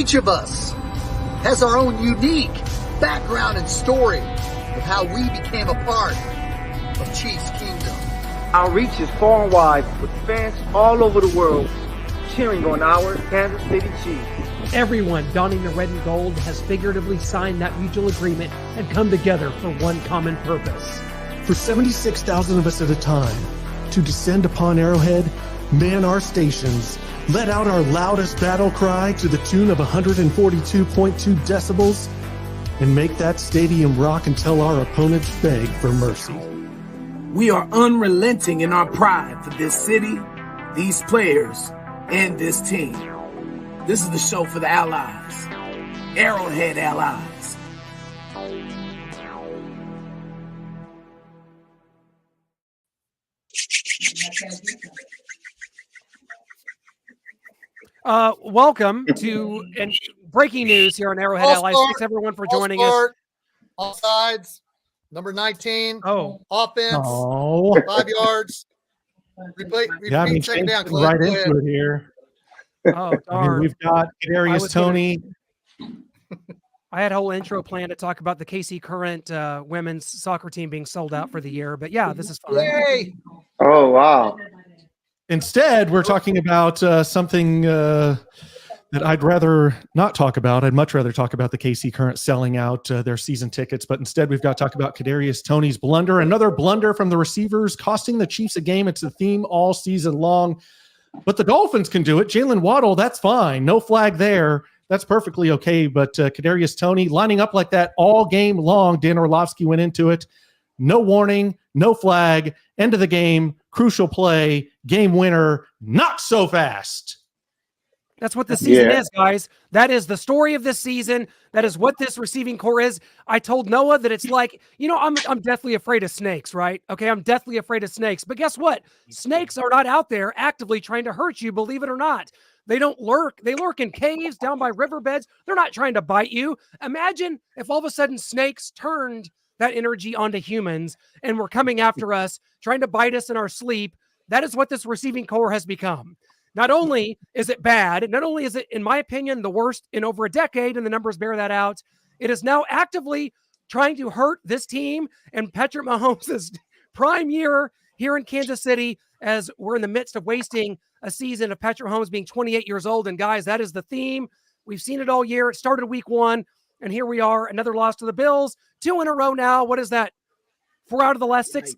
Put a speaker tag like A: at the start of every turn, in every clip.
A: Each of us has our own unique background and story of how we became a part of Chiefs Kingdom.
B: Our reach is far and wide with fans all over the world cheering on our Kansas City Chiefs.
C: Everyone donning the red and gold has figuratively signed that mutual agreement and come together for one common purpose.
D: For 76,000 of us at a time, to descend upon Arrowhead, man our stations, let out our loudest battle cry to the tune of 142.2 decibels, and make that stadium rock until our opponents beg for mercy.
E: We are unrelenting in our pride for this city, these players, and this team. This is the show for the Allies, Arrowhead Allies.
C: Welcome to and breaking news here on Arrowhead Allies. Thanks everyone for joining us.
A: All sides, number 19.
C: Oh,
A: offense, 5 yards. Repeat, check it down. Clint,
D: right into it here.
C: oh darn!
D: I mean, we've got Kadarius Toney.
C: I had a whole intro plan to talk about the KC Current women's soccer team being sold out for the year, but yeah, this is fine.
A: Yay!
B: Oh, wow.
D: Instead, we're talking about something that I'd rather not talk about. I'd much rather talk about the KC Current selling out their season tickets, but instead we've got to talk about Kadarius Toney's blunder. Another blunder from the receivers, costing the Chiefs a game. It's the theme all season long. But the Dolphins can do it. Jalen Waddle, that's fine. No flag there. That's perfectly okay. But Kadarius Toney lining up like that all game long. Dan Orlovsky went into it. No warning, no flag, end of the game, crucial play, game winner, not so fast.
C: That's what the season is, guys. That is the story of this season. That is what this receiving core is. I told Noah that it's like, I'm deathly afraid of snakes, right? Okay, I'm deathly afraid of snakes. But guess what? Snakes are not out there actively trying to hurt you, believe it or not. They don't lurk. They lurk in caves, down by riverbeds. They're not trying to bite you. Imagine if all of a sudden snakes turned that energy onto humans and were coming after us, trying to bite us in our sleep. That is what this receiving core has become. Not only is it bad, not only is it, in my opinion, the worst in over a decade, and the numbers bear that out, it is now actively trying to hurt this team and Patrick Mahomes' prime year here in Kansas City, as we're in the midst of wasting a season of Patrick Mahomes being 28 years old. And guys, that is the theme. We've seen it all year. It started week 1, and here we are, another loss to the Bills, 2 in a row now. What is that? 4 out of the last 6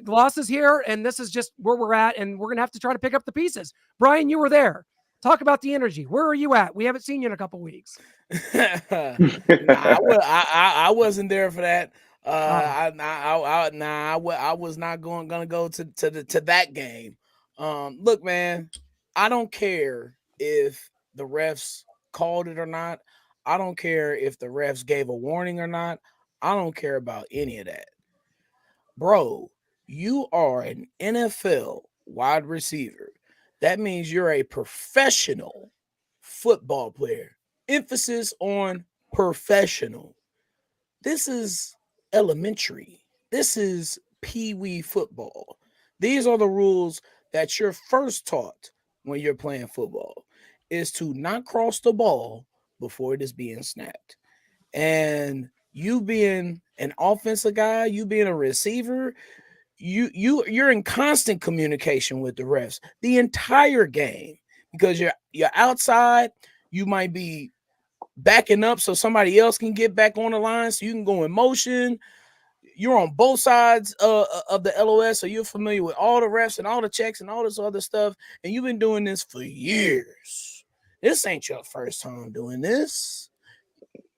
C: losses here, and this is just where we're at, and we're going to have to try to pick up the pieces. Brian, you were there. Talk about the energy. Where are you at? We haven't seen you in a couple weeks.
F: I wasn't there for that. I was not going to go to that game. Look, man, I don't care if the refs called it or not. I don't care if the refs gave a warning or not. I don't care about any of that. Bro, you are an NFL wide receiver. That means you're a professional football player. Emphasis on professional. This is elementary. This is pee-wee football. These are the rules that you're first taught when you're playing football, is to not cross the ball before it is being snapped. And you being an offensive guy, you being a receiver, you're in constant communication with the refs the entire game, because you're outside. You might be backing up so somebody else can get back on the line, so you can go in motion. You're on both sides of the LOS, so you're familiar with all the refs and all the checks and all this other stuff, and you've been doing this for years. This ain't your first time doing this.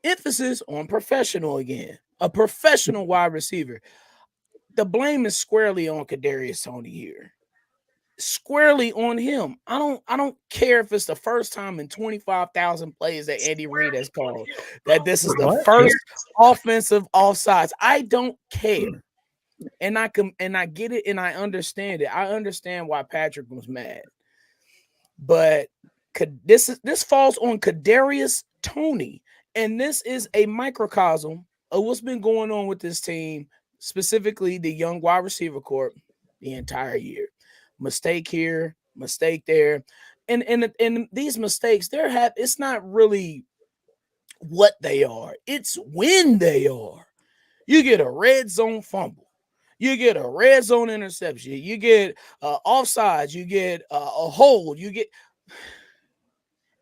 F: Emphasis on professional again. A professional wide receiver. The blame is squarely on Kadarius Toney here. Squarely on him. I don't care if it's the first time in 25,000 plays that Andy Reid has called that this is the first offensive offsides. I don't care. And I get it and I understand it. I understand why Patrick was mad. But this falls on Kadarius Toney. And this is a microcosm of what's been going on with this team, specifically the young wide receiver corps, the entire year. Mistake here, mistake there. And these mistakes, it's not really what they are. It's when they are. You get a red zone fumble. You get a red zone interception. You get offsides. You get a hold. You get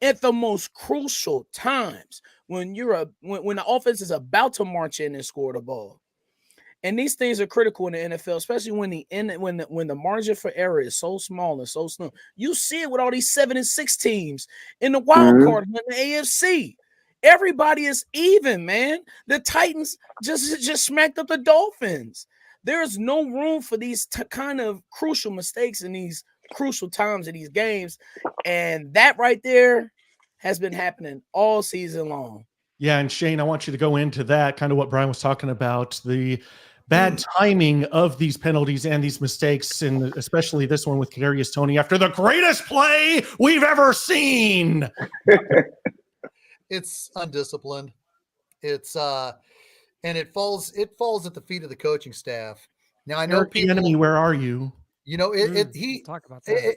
F: at the most crucial times when when the offense is about to march in and score the ball. And these things are critical in the NFL, especially when the margin for error is so small and so slim. You see it with all these 7-6 teams in the wild card in the AFC. Everybody is even, man. The Titans just smacked up the Dolphins. There's no room for these kind of crucial mistakes in these crucial times in these games, and that right there has been happening all season long.
D: Yeah, and Shane, I want you to go into that, kind of what Brian was talking about, the bad timing of these penalties and these mistakes, and especially this one with Kadarius Toney after the greatest play we've ever seen.
A: It's undisciplined. It's and it falls at the feet of the coaching staff. Now I know
D: Eric Bieniemy, where are you?
A: You know,
C: talk about that.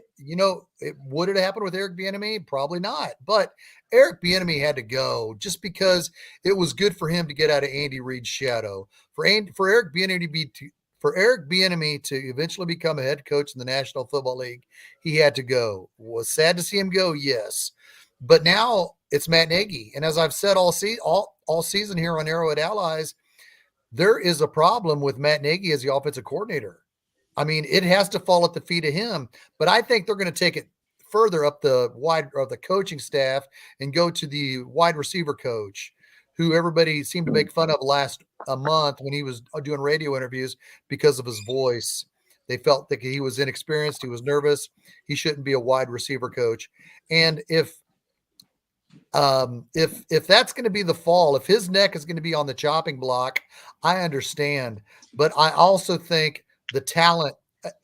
A: Would it happen with Eric Bieniemy? Probably not. But Eric Bieniemy had to go just because it was good for him to get out of Andy Reid's shadow. For Eric Bieniemy to eventually become a head coach in the National Football League, he had to go. Was sad to see him go, yes. But now it's Matt Nagy, and as I've said all season here on Arrowhead Allies, there is a problem with Matt Nagy as the offensive coordinator. I mean, it has to fall at the feet of him, but I think they're going to take it further up the coaching staff and go to the wide receiver coach, who everybody seemed to make fun of last month when he was doing radio interviews because of his voice. They felt that he was inexperienced, he was nervous, he shouldn't be a wide receiver coach. And if that's going to be the fall, if his neck is going to be on the chopping block, I understand, but I also think the talent,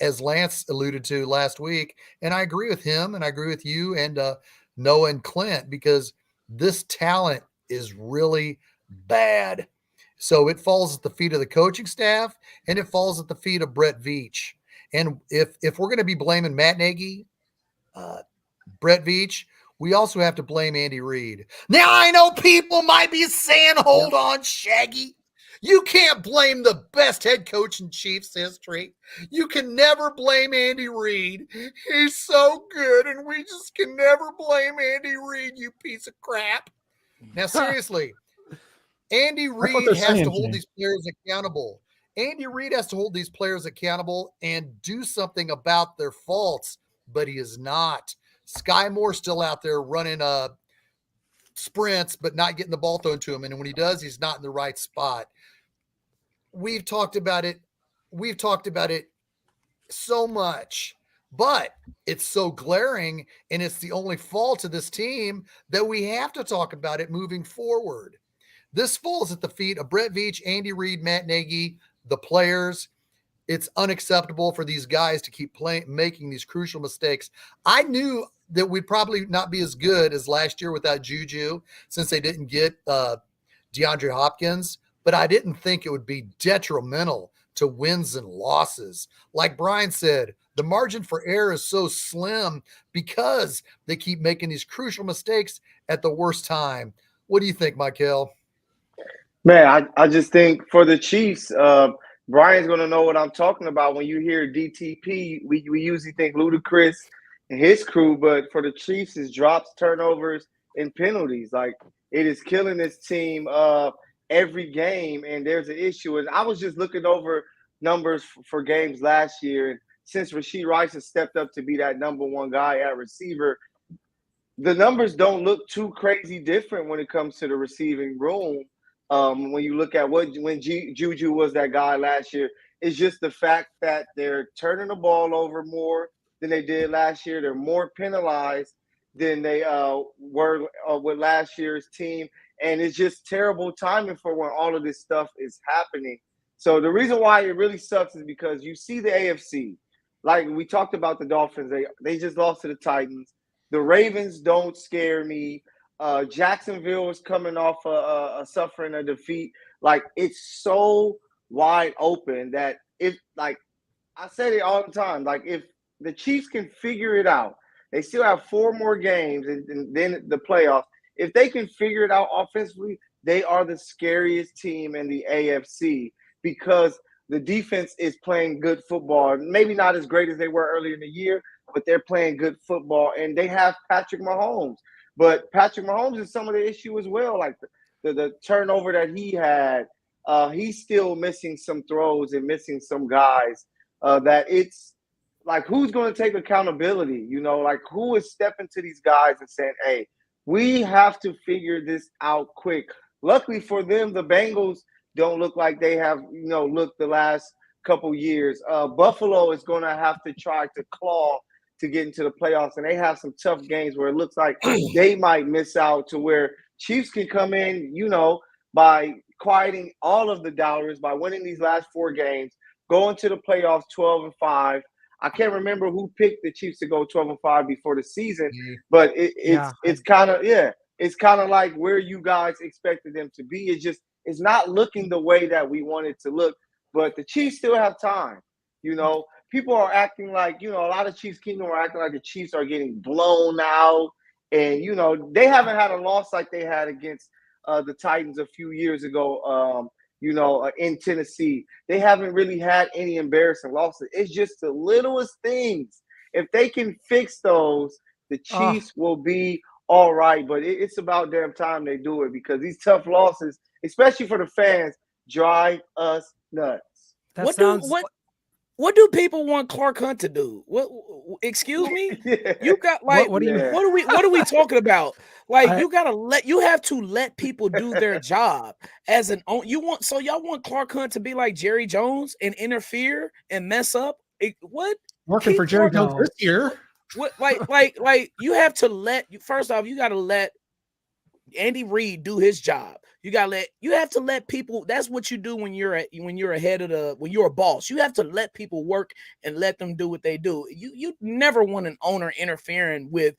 A: as Lance alluded to last week, and I agree with him, and I agree with you and Noah and Clint, because this talent is really bad. So it falls at the feet of the coaching staff, and it falls at the feet of Brett Veach. And if we're going to be blaming Matt Nagy, Brett Veach, we also have to blame Andy Reid. Now I know people might be saying, "Hold on, Shaggy. You can't blame the best head coach in Chiefs history. You can never blame Andy Reid. He's so good, and we just can never blame Andy Reid, you piece of crap." Now, seriously, Andy Reid has to hold these players accountable. Andy Reid has to hold these players accountable and do something about their faults, but he is not. Sky Moore's still out there running sprints, but not getting the ball thrown to him. And when he does, he's not in the right spot. We've talked about it. We've talked about it so much, but it's so glaring, and it's the only fault of this team that we have to talk about it moving forward. This falls at the feet of Brett Veach, Andy Reid, Matt Nagy, the players. It's unacceptable for these guys to keep making these crucial mistakes. I knew that we'd probably not be as good as last year without Juju, since they didn't get DeAndre Hopkins, but I didn't think it would be detrimental to wins and losses. Like Brian said, the margin for error is so slim because they keep making these crucial mistakes at the worst time. What do you think, Michael?
B: Man, I just think for the Chiefs, Brian's going to know what I'm talking about. When you hear DTP, we usually think Ludacris and his crew, but for the Chiefs, it's drops, turnovers, and penalties. Like, it is killing this team every game, and there's an issue. And I was just looking over numbers for games last year, and since Rashee Rice has stepped up to be that number one guy at receiver, the numbers don't look too crazy different when it comes to the receiving room. When you look at when Juju was that guy last year, it's just the fact that they're turning the ball over more than they did last year. They're more penalized than they were with last year's team. And it's just terrible timing for when all of this stuff is happening. So the reason why it really sucks is because you see the AFC. Like we talked about the Dolphins, they just lost to the Titans. The Ravens don't scare me. Jacksonville is coming off suffering a defeat. Like, it's so wide open that if, like, I said it all the time, like, if the Chiefs can figure it out, they still have 4 more games and then the playoffs. if they can figure it out offensively, they are the scariest team in the AFC because the defense is playing good football. Maybe not as great as they were earlier in the year, but they're playing good football, and they have Patrick Mahomes. But Patrick Mahomes is some of the issue as well, like the turnover that he had. He's still missing some throws and missing some guys that it's like, who's going to take accountability? You know, like who is stepping to these guys and saying, hey, we have to figure this out quick. Luckily for them, the Bengals don't look like they have, looked the last couple years. Buffalo is going to have to try to claw to get into the playoffs, and they have some tough games where it looks like they might miss out, to where Chiefs can come in, by quieting all of the doubters, by winning these last 4 games, going to the playoffs 12-5. I can't remember who picked the Chiefs to go 12-5 before the season, but it's kind of like where you guys expected them to be. It's not looking the way that we want it to look, but the Chiefs still have time. People are acting like, a lot of Chiefs Kingdom are acting like the Chiefs are getting blown out, and they haven't had a loss like they had against the Titans a few years ago. In Tennessee, they haven't really had any embarrassing losses. It's just the littlest things. If they can fix those, the Chiefs will be all right. But it's about damn time they do it, because these tough losses, especially for the fans, drive us nuts.
F: What do people want Clark Hunt to do? What? Excuse me? You got like what are we talking about? Like you have to let people do their job as an own. Y'all want Clark Hunt to be like Jerry Jones and interfere and mess up? What?
D: Working for Jerry Jones this year.
F: What like you have to first off, you got to let Andy Reid do his job. You have to let people. That's what you do when you're when you're a boss. You have to let people work and let them do what they do. You never want an owner interfering with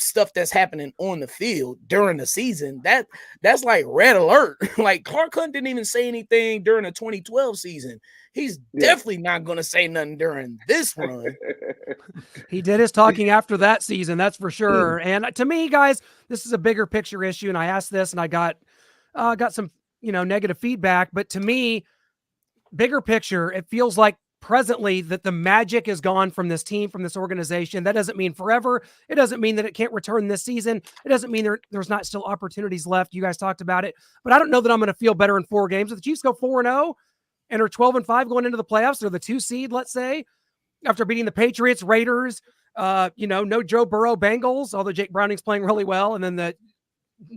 F: stuff that's happening on the field during the season. That's like red alert. Like Clark Hunt didn't even say anything during the 2012 season. He's definitely not going to say nothing during this run.
C: He did his talking after that season, that's for sure. And to me, guys, this is a bigger picture issue. And I asked this, and I got some, negative feedback. But to me, bigger picture, it feels like presently that the magic is gone from this team, from this organization. That doesn't mean forever. It doesn't mean that it can't return this season. It doesn't mean there's not still opportunities left. You guys talked about it. But I don't know that I'm going to feel better in 4 games. If the Chiefs go 4-0 and are 12-5 going into the playoffs, they're the 2 seed, let's say, after beating the Patriots, Raiders, no Joe Burrow Bengals, although Jake Browning's playing really well, and then the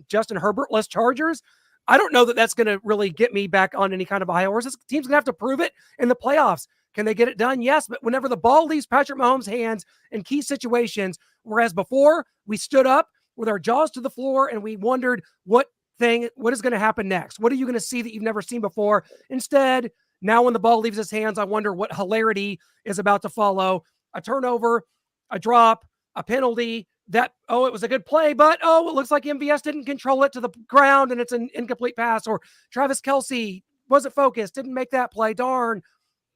C: Justin Herbert-less Chargers. I don't know that that's going to really get me back on any kind of a high horse. This team's going to have to prove it in the playoffs. Can they get it done? Yes, but whenever the ball leaves Patrick Mahomes' hands in key situations, whereas before we stood up with our jaws to the floor and we wondered what is going to happen next? What are you going to see that you've never seen before? Instead, now when the ball leaves his hands, I wonder what hilarity is about to follow. A turnover, a drop, a penalty, it was a good play, but it looks like MVS didn't control it to the ground and it's an incomplete pass, or Travis Kelce wasn't focused, didn't make that play. Darn.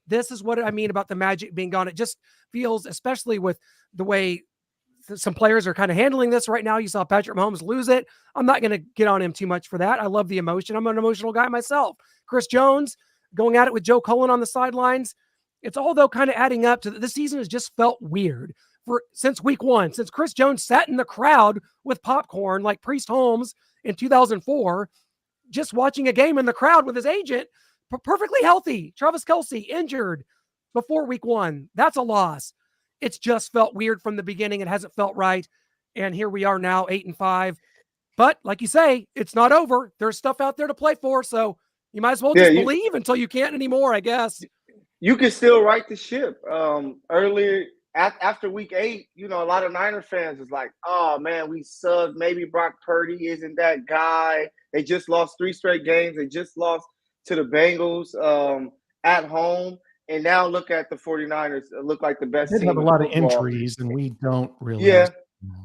C: This is what I mean about the magic being gone. It just feels, especially with the way some players are kind of handling this right now. You saw Patrick Mahomes lose it. I'm not going to get on him too much for that. I love the emotion. I'm an emotional guy myself. Chris Jones going at it with Joe Cullen on the sidelines. It's all, though, kind of adding up to this season has just felt weird since week 1, since Chris Jones sat in the crowd with popcorn like Priest Holmes in 2004, just watching a game in the crowd with his agent, perfectly healthy. Travis Kelce injured before week 1. That's a loss. It's just felt weird from the beginning. It hasn't felt right. And here we are now, 8-5. But like you say, it's not over. There's stuff out there to play for. So you might as well just believe until you can't anymore, I guess.
B: You can still right the ship. Earlier, after week 8, a lot of Niner fans was like, oh, man, we suck. Maybe Brock Purdy isn't that guy. They just lost 3 straight games. They just lost to the Bengals at home. And now look at the 49ers. Look like the best team.
D: They have a lot of injuries, and we don't really.
B: Yeah,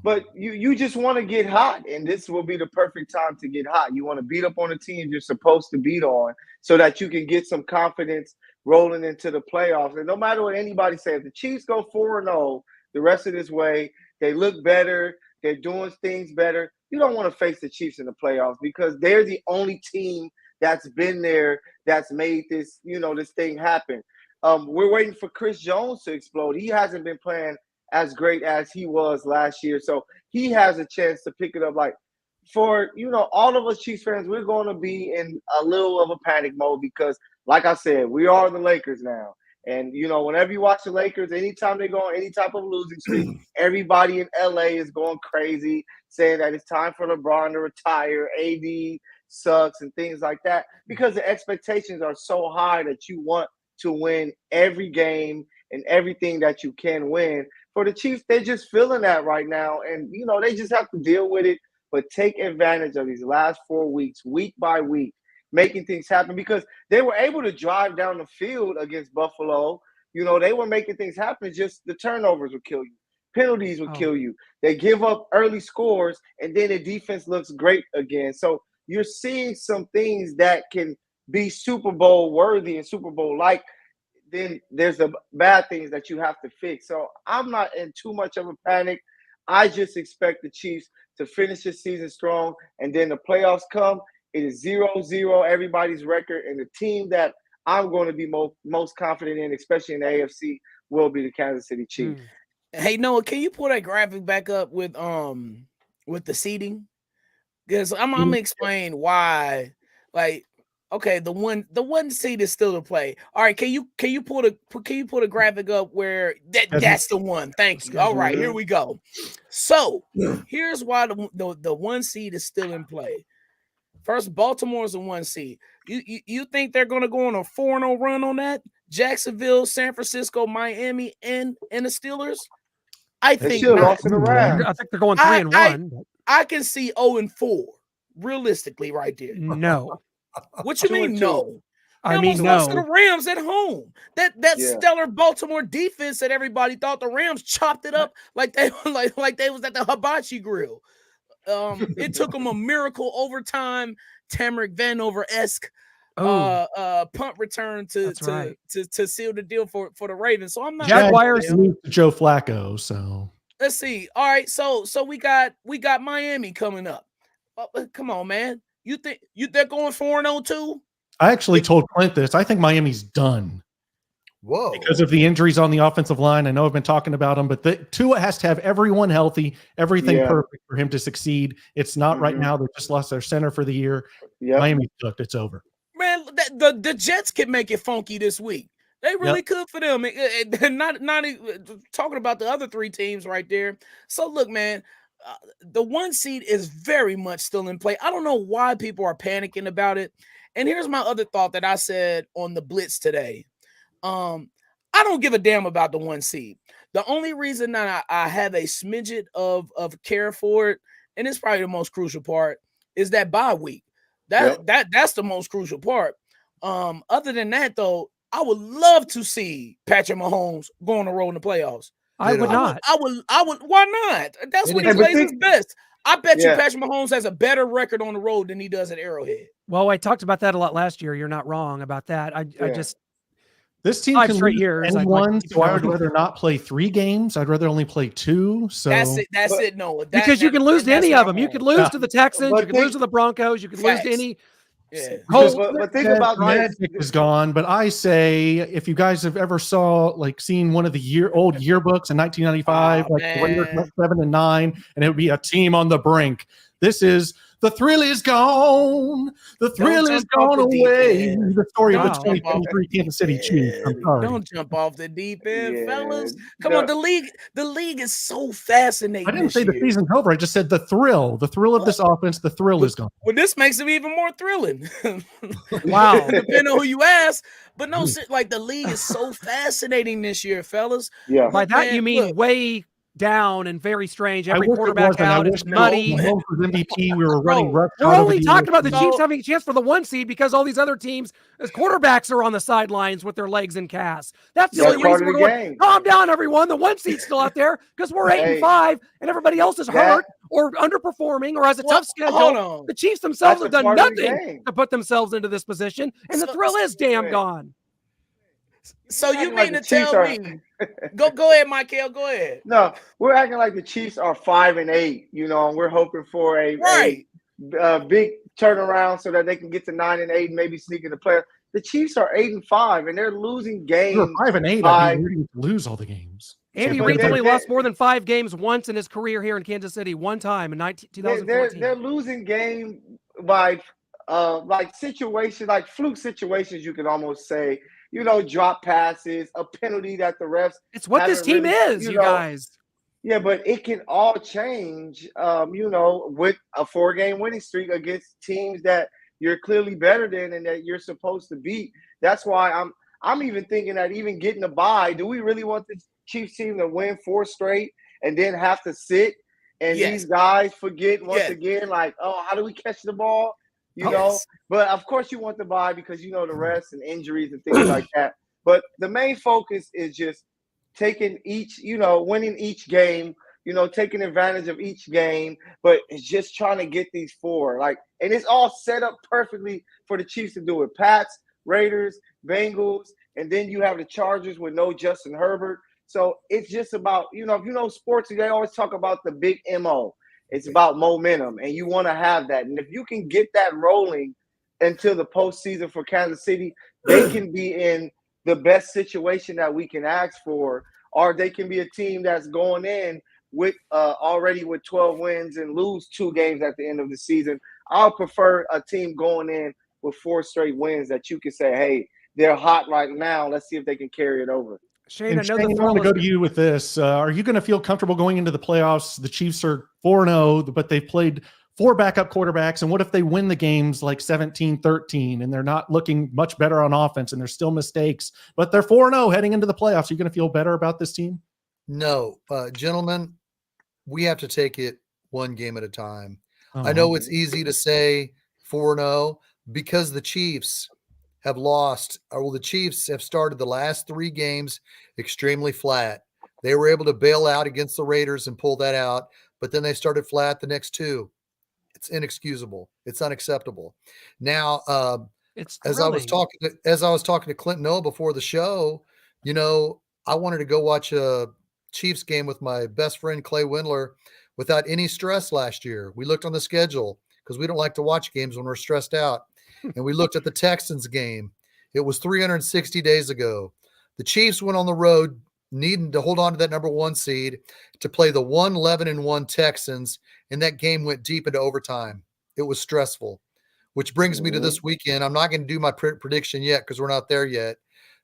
B: but you just want to get hot, and this will be the perfect time to get hot. You want to beat up on the team you're supposed to beat on so that you can get some confidence rolling into the playoffs. And no matter what anybody says, if the Chiefs go 4-0 the rest of this way, they look better. They're doing things better. You don't want to face the Chiefs in the playoffs because they're the only team that's been there, that's made this, this thing happen. We're waiting for Chris Jones to explode. He hasn't been playing as great as he was last year. So he has a chance to pick it up. Like, for, all of us Chiefs fans, we're going to be in a little of a panic mode because, like I said, we are the Lakers now. And, whenever you watch the Lakers, anytime they go on any type of losing streak, everybody in LA is going crazy, saying that it's time for LeBron to retire, AD sucks, and things like that, because the expectations are so high that you want to win every game and everything that you can win. For the Chiefs, they're just feeling that right now, and, they just have to deal with it, but take advantage of these last 4 weeks, week by week, making things happen, because they were able to drive down the field against Buffalo. They were making things happen. Just the turnovers would kill you. Penalties would kill you. They give up early scores, and then the defense looks great again. So you're seeing some things that can be Super Bowl worthy and Super Bowl like. Then there's the bad things that you have to fix. So I'm not in too much of a panic. I just expect the Chiefs to finish the season strong, and then the playoffs come. It is 0-0, everybody's record, and the team that I'm going to be most confident in, especially in the AFC, will be the Kansas City Chiefs.
F: Hey, Noah, can you pull that graphic back up with the seeding? Because I'm gonna explain why. Like, okay, the one seed is still to play. All right, can you pull the graphic up where that's the one? Thank you. All right, here we go. So here's why the one seed is still in play. First, Baltimore's the one seed. You think they're going to go on a 4-0 run on that? Jacksonville, San Francisco, Miami, and the Steelers? I think
B: lost in the round.
C: I think they're going 3-1.
F: I can see 0-4 realistically right there.
C: No.
F: What you mean no?
C: I mean no.
F: Lost to the Rams at home. That stellar Baltimore defense that everybody thought the Rams chopped it up like they was at the hibachi grill. It took them a miracle overtime, Tamarick Vanover-esque punt return to seal the deal for the Ravens. So I'm not
C: Jaguars
D: Joe Flacco. So
F: let's see. All right, so we got Miami coming up. Come on, man. You think they're going 4-0 too?
D: I actually told Clint this. I think Miami's done.
A: Whoa.
D: Because of the injuries on the offensive line. I know I've been talking about them, but Tua has to have everyone healthy, everything perfect for him to succeed. It's not right now. They just lost their center for the year. Miami's cooked. It's over.
F: Man, the Jets could make it funky this week. They really could for them. Not talking about the other three teams right there. So look, man, the one seed is very much still in play. I don't know why people are panicking about it. And here's my other thought that I said on the Blitz today. I don't give a damn about the one seed. The only reason that I have a smidget of care for it, and it's probably the most crucial part, is that bye week. That's the most crucial part. Other than that, though, I would love to see Patrick Mahomes go on the road in the playoffs.
C: I would not.
F: I would. Why not? That's when he plays his best. I bet you Patrick Mahomes has a better record on the road than he does at Arrowhead.
C: Well, I talked about that a lot last year. You're not wrong about that. I just.
D: This team can
C: straight
D: lose
C: years.
D: anyone, so I would rather not play 3 games. I'd rather only play 2. So
F: that's it, Noah.
C: Because you can lose to any of them. You could lose to the Texans. You could lose to the Broncos. You could lose to any.
F: Yeah.
B: But think about
D: Magic is gone. But I say, if you guys have ever seen one of the old yearbooks in 1995, the Raiders went 7-9, and it would be a team on the brink. This is. The thrill is gone. The thrill is gone away. The story of the 2023 Kansas City Chiefs. I'm sorry.
F: Don't jump off the deep end, fellas. Come on, the league is so fascinating.
D: I didn't say the season's over. I just said the thrill. The thrill of this offense. The thrill is gone.
F: Well, this makes it even more thrilling.
C: Wow.
F: Depending on who you ask. But no, like the league is so fascinating this year, fellas.
B: Yeah.
C: By that you mean way down and very strange. Every quarterback out. It's muddy.
D: Mahomes was MVP. We were running rough.
C: We're only talking about the Chiefs having a chance for the one seed because all these other teams, as quarterbacks, are on the sidelines with their legs in casts. That's the only reason we're going. Calm down, everyone. The one seed's still out there because we're 8-5 and everybody else is hurt or underperforming or has a tough schedule. The Chiefs themselves have done nothing to put themselves into this position, and the thrill is damn gone.
F: So you
B: acting like
F: mean
B: the
F: to
B: Chiefs
F: tell
B: are
F: me? Go ahead, Michael. Go ahead.
B: no, we're acting like the Chiefs are 5-8, and we're hoping for
F: Right.
B: a big turnaround so that they can get to 9-8 and maybe sneak in the playoffs. The Chiefs are 8-5 and they're losing
D: If you were
B: games
D: 5-8,
B: by
D: I'd be rooting to lose all the games.
C: Andy
B: but
C: Reid's only
B: they're-
C: lost more than 5 games once in his career here in Kansas City, one time in 2014.
B: they're losing game by like situations, like fluke situations, you could almost say, drop passes, a penalty that the refs
C: It's what this
B: haven't
C: team
B: really,
C: is, you guys.
B: Yeah, but it can all change, with a 4-game winning streak against teams that you're clearly better than and that you're supposed to beat. That's why I'm even thinking that even getting a bye, do we really want the Chiefs team to win 4 straight and then have to sit and
F: Yes.
B: these guys forget once
F: Yes.
B: again, like, oh, how do we catch the ball?
F: Yes.
B: But of course you want the bye because the rest and injuries and things like that. But the main focus is just taking winning each game, taking advantage of each game, but it's just trying to get these 4. And it's all set up perfectly for the Chiefs to do it. Pats, Raiders, Bengals, and then you have the Chargers with no Justin Herbert. So it's just about, if you know sports, they always talk about the big MO. It's about momentum, and you want to have that. And if you can get that rolling until the postseason for Kansas City, they can be in the best situation that we can ask for, or they can be a team that's going in with already with 12 wins and lose 2 games at the end of the season. I'll prefer a team going in with 4 straight wins that you can say, hey, they're hot right now. Let's see if they can carry it over.
C: Shane, I know
D: Shane, I want to go to you with this. Are you going to feel comfortable going into the playoffs? The Chiefs are 4-0, but they've played 4 backup quarterbacks. And what if they win the games like 17-13 and they're not looking much better on offense and there's still mistakes, but they're 4-0 heading into the playoffs? Are you going to feel better about this team?
A: No, gentlemen, we have to take it one game at a time. I know it's easy to say 4-0 because the Chiefs have lost, the Chiefs have started the last 3 games extremely flat. They were able to bail out against the Raiders and pull that out, but then they started flat the next 2. It's inexcusable. It's unacceptable. Now, as I was talking to Clint Noah before the show, I wanted to go watch a Chiefs game with my best friend Clay Windler without any stress last year. We looked on the schedule because we don't like to watch games when we're stressed out. And we looked at the Texans game. It was 360 days ago. The Chiefs went on the road needing to hold on to that number 1 seed to play the 1-11-1 Texans, and that game went deep into overtime. It was stressful, which brings me to this weekend. I'm not going to do my prediction yet because we're not there yet.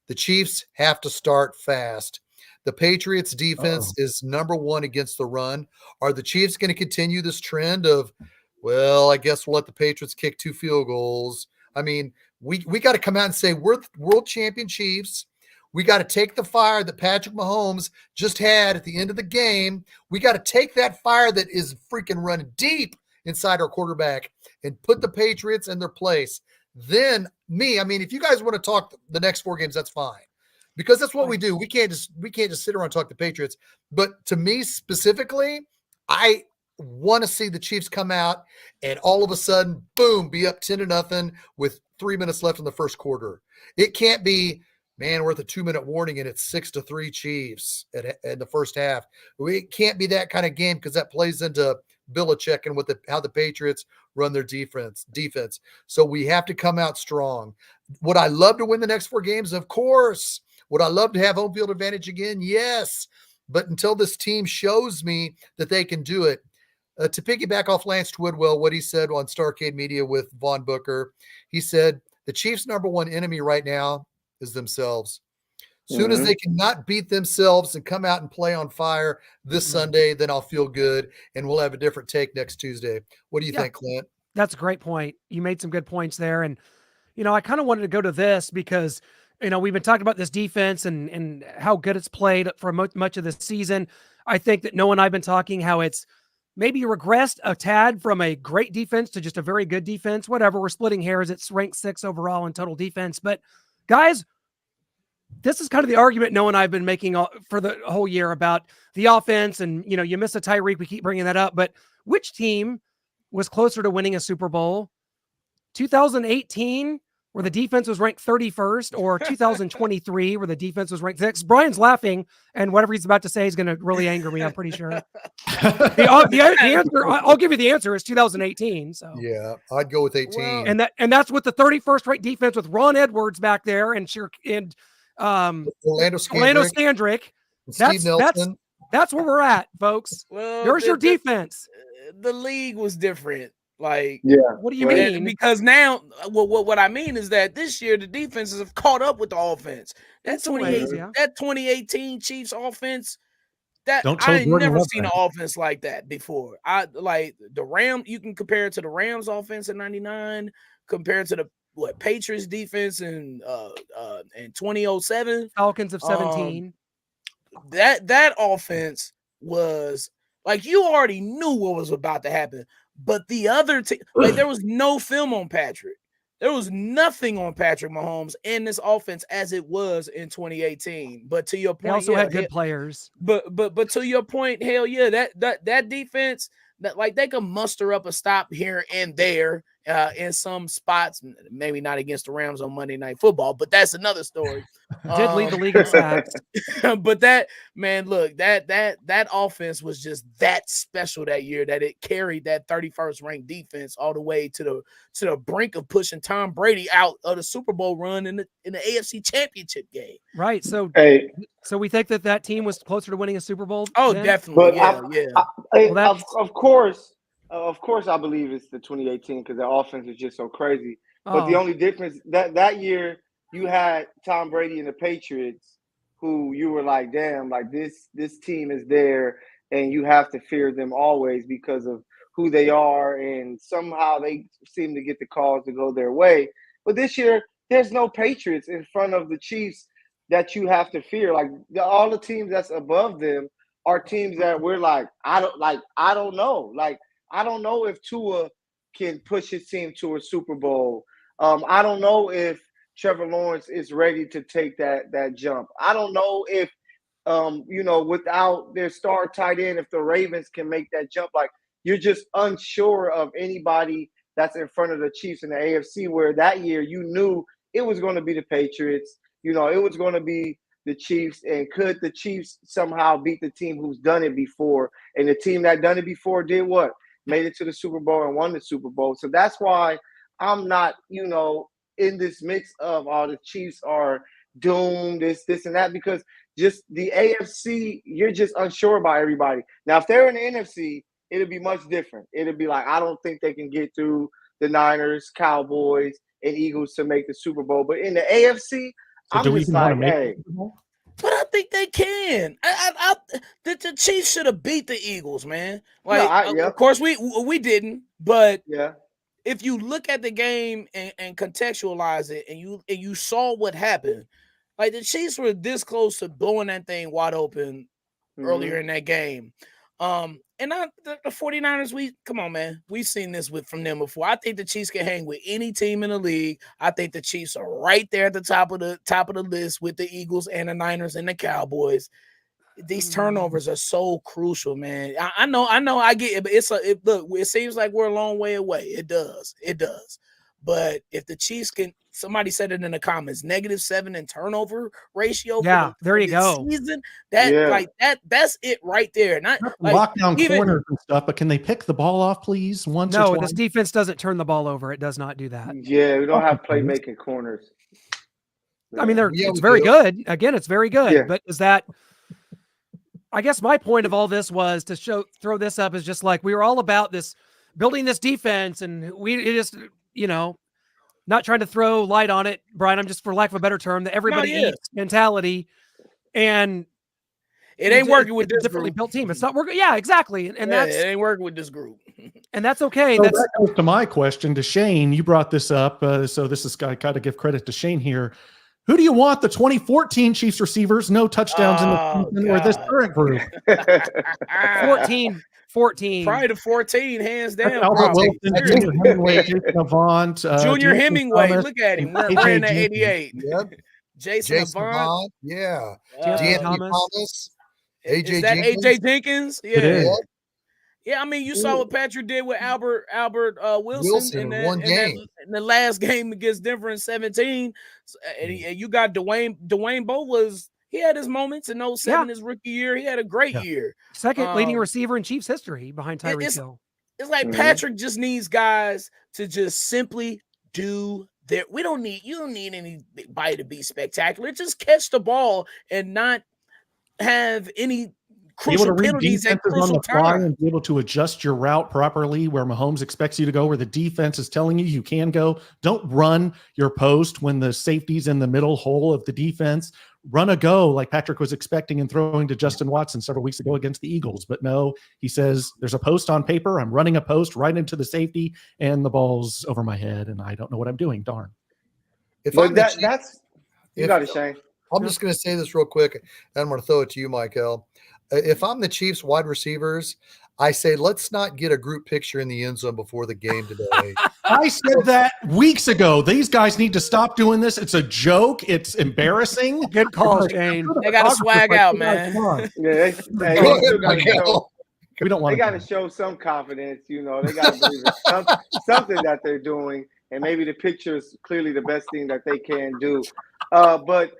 A: The Chiefs have to start fast. The Patriots defense is number 1 against the run. Are the Chiefs going to continue this trend of, well, I guess we'll let the Patriots kick 2 field goals? I mean, we got to come out and say we're world champion Chiefs. We got to take the fire that Patrick Mahomes just had at the end of the game. We got to take that fire that is freaking running deep inside our quarterback and put the Patriots in their place. Then if you guys want to talk the next 4 games, that's fine. Because that's what we do. We can't just sit around and talk to Patriots. But to me specifically, I want to see the Chiefs come out and all of a sudden, boom, be up 10-0 with 3 minutes left in the first quarter. It can't be, man, we're at the 2-minute warning and it's 6-3 Chiefs in the first half. It can't be that kind of game because that plays into Belichick and how the Patriots run their defense. So we have to come out strong. Would I love to win the next 4 games? Of course. Would I love to have home field advantage again? Yes. But until this team shows me that they can do it, to piggyback off Lance Twidwell, what he said on Starcade Media with Vaughn Booker, he said the Chiefs' number 1 enemy right now is themselves. Soon as they cannot beat themselves and come out and play on fire this Sunday, then I'll feel good and we'll have a different take next Tuesday. What do you think, Clint?
C: That's a great point. You made some good points there. And, I kind of wanted to go to this because, we've been talking about this defense and how good it's played for much of the season. I think that Noah and I have been talking how it's maybe regressed a tad from a great defense to just a very good defense. Whatever, we're splitting hairs. It's ranked 6 overall in total defense. But, guys, this is kind of the argument Noah and I have been making for the whole year about the offense. And, you miss a Tyreek. We keep bringing that up. But which team was closer to winning a Super Bowl? 2018 where the defense was ranked 31st, or 2023, where the defense was ranked 6th? Brian's laughing, and whatever he's about to say is going to really anger me, I'm pretty sure. The answer, I'll give you the answer, is 2018. So
A: Yeah, I'd go with 18.
C: Well, and that's with the 31st ranked defense with Ron Edwards back there and
A: Orlando
C: Scandrick.
A: Steve Nelson.
C: That's where we're at, folks.
F: Well,
C: there's your defense.
F: The league was different. Like,
B: yeah.
C: What do you mean?
F: Because now, what I mean is that this year the defenses have caught up with the offense. That 2018 Chiefs offense, I ain't never seen an offense like that before. I like the Rams. You can compare it to the Rams offense in '99, compared to the Patriots defense in 2007,
C: Falcons of 17.
F: That offense was like, you already knew what was about to happen. But the other team, there was no film on Patrick. There was nothing on Patrick Mahomes in this offense as it was in 2018. But to your point,
C: they also had good players.
F: But to your point, hell yeah, that defense, that like they can muster up a stop here and there in some spots. Maybe not against the Rams on Monday Night Football, but that's another story.
C: Did lead the league in sacks.
F: But that, man, look, that offense was just that special that year that it carried that 31st ranked defense all the way to the brink of pushing Tom Brady out of the Super Bowl run in the AFC Championship game.
C: Right. So we think that team was closer to winning a Super Bowl.
F: Oh,
C: then?
F: definitely.
B: But of course, I believe it's the 2018 because the offense is just so crazy. But the only difference that year, you had Tom Brady and the Patriots, who you were like, damn, like this team is there, and you have to fear them always because of who they are, and somehow they seem to get the calls to go their way. But this year, there's no Patriots in front of the Chiefs that you have to fear. Like all the teams that's above them are teams that we're like, I don't know. Like, I don't know if Tua can push his team to a Super Bowl. I don't know if Trevor Lawrence is ready to take that jump. I don't know if, without their star tight end, if the Ravens can make that jump. Like, you're just unsure of anybody that's in front of the Chiefs in the AFC, where that year you knew it was going to be the Patriots. It was going to be the Chiefs. And could the Chiefs somehow beat the team who's done it before? And the team that done it before did what? Made it to the Super Bowl and won the Super Bowl. So that's why I'm not, in this mix of the Chiefs are doomed, this and that, because just the AFC, you're just unsure about everybody. Now, if they're in the NFC, it'll be much different. It'll be like, I don't think they can get through the Niners, Cowboys, and Eagles to make the Super Bowl. But in the AFC, I'm just like, hey.
F: But I think they can. The Chiefs should have beat the Eagles, man. Of course we didn't, but
B: yeah.
F: If you look at the game and contextualize it, and you saw what happened, like the Chiefs were this close to blowing that thing wide open earlier in that game. And the 49ers, come on, man. We've seen this from them before. I think the Chiefs can hang with any team in the league. I think the Chiefs are right there at the top of the list with the Eagles and the Niners and the Cowboys. These turnovers are so crucial, man. I know, I get it, but it seems like we're a long way away. It does. But if the Chiefs can, somebody said it in the comments, -7 in turnover ratio.
C: Yeah, there you go.
F: Season, that's it right there. Not
D: lockdown corners and stuff, but can they pick the ball off, please?
C: No, this defense doesn't turn the ball over. It does not do that.
B: Yeah, we don't have playmaking corners.
C: I mean, it's very good. Again, it's very good. Yeah. But is that? I guess my point of all this was to throw this up as just like we were all about this building this defense, and it just not trying to throw light on it, Brian. I'm just, for lack of a better term, the everybody eats mentality, and
F: it ain't working with this
C: differently
F: group.
C: built team. It's not working. Yeah, exactly. And
F: it ain't working with this group.
C: And that's okay.
D: So that goes to my question to Shane. You brought this up, so this is I got to give credit to Shane here. Who do you want? The 2014 Chiefs receivers, no touchdowns in the season, or this current group?
C: 14.
F: Probably the 14, hands down.
D: Junior Hemingway, Jason Avant.
F: Junior Hemingway, Thomas, look at him. Wearing the 88.
A: Yep.
F: Jason Avant.
A: Yeah.
C: Thomas.
A: AJ
F: Is that
A: Jenkins?
F: AJ Jenkins? Yeah. Yeah, I mean, you saw what Patrick did with Albert Wilson
A: in one game.
F: in the last game against Denver in 17. And you got Dwayne Bowe he had his moments in 07, his rookie year. He had a great year.
C: Second leading receiver in Chiefs history behind Tyreek Hill.
F: It's like Patrick just needs guys to just simply do their. You don't need anybody to be spectacular. Just catch the ball and not have any crucial penalties at crucial time.
D: And be able to adjust your route properly where Mahomes expects you to go, where the defense is telling you can go. Don't run your post when the safety's in the middle hole of the defense. Run a go like Patrick was expecting and throwing to Justin Watson several weeks ago against the Eagles. But no, he says there's a post on paper. I'm running a post right into the safety and the ball's over my head and I don't know what I'm doing. Darn.
B: You got it, Shane.
A: I'm just going to say this real quick, and I'm going to throw it to you, Michael. If I'm the Chiefs wide receivers, I say let's not get a group picture in the end zone before the game today.
D: I said that weeks ago. These guys need to stop doing this. It's a joke. It's embarrassing.
C: Good call, Shane.
F: They got to swag out, man.
B: Yeah, they
D: we don't want.
B: They got to show some confidence. You know, they got to believe in something that they're doing, and maybe the picture is clearly the best thing that they can do. But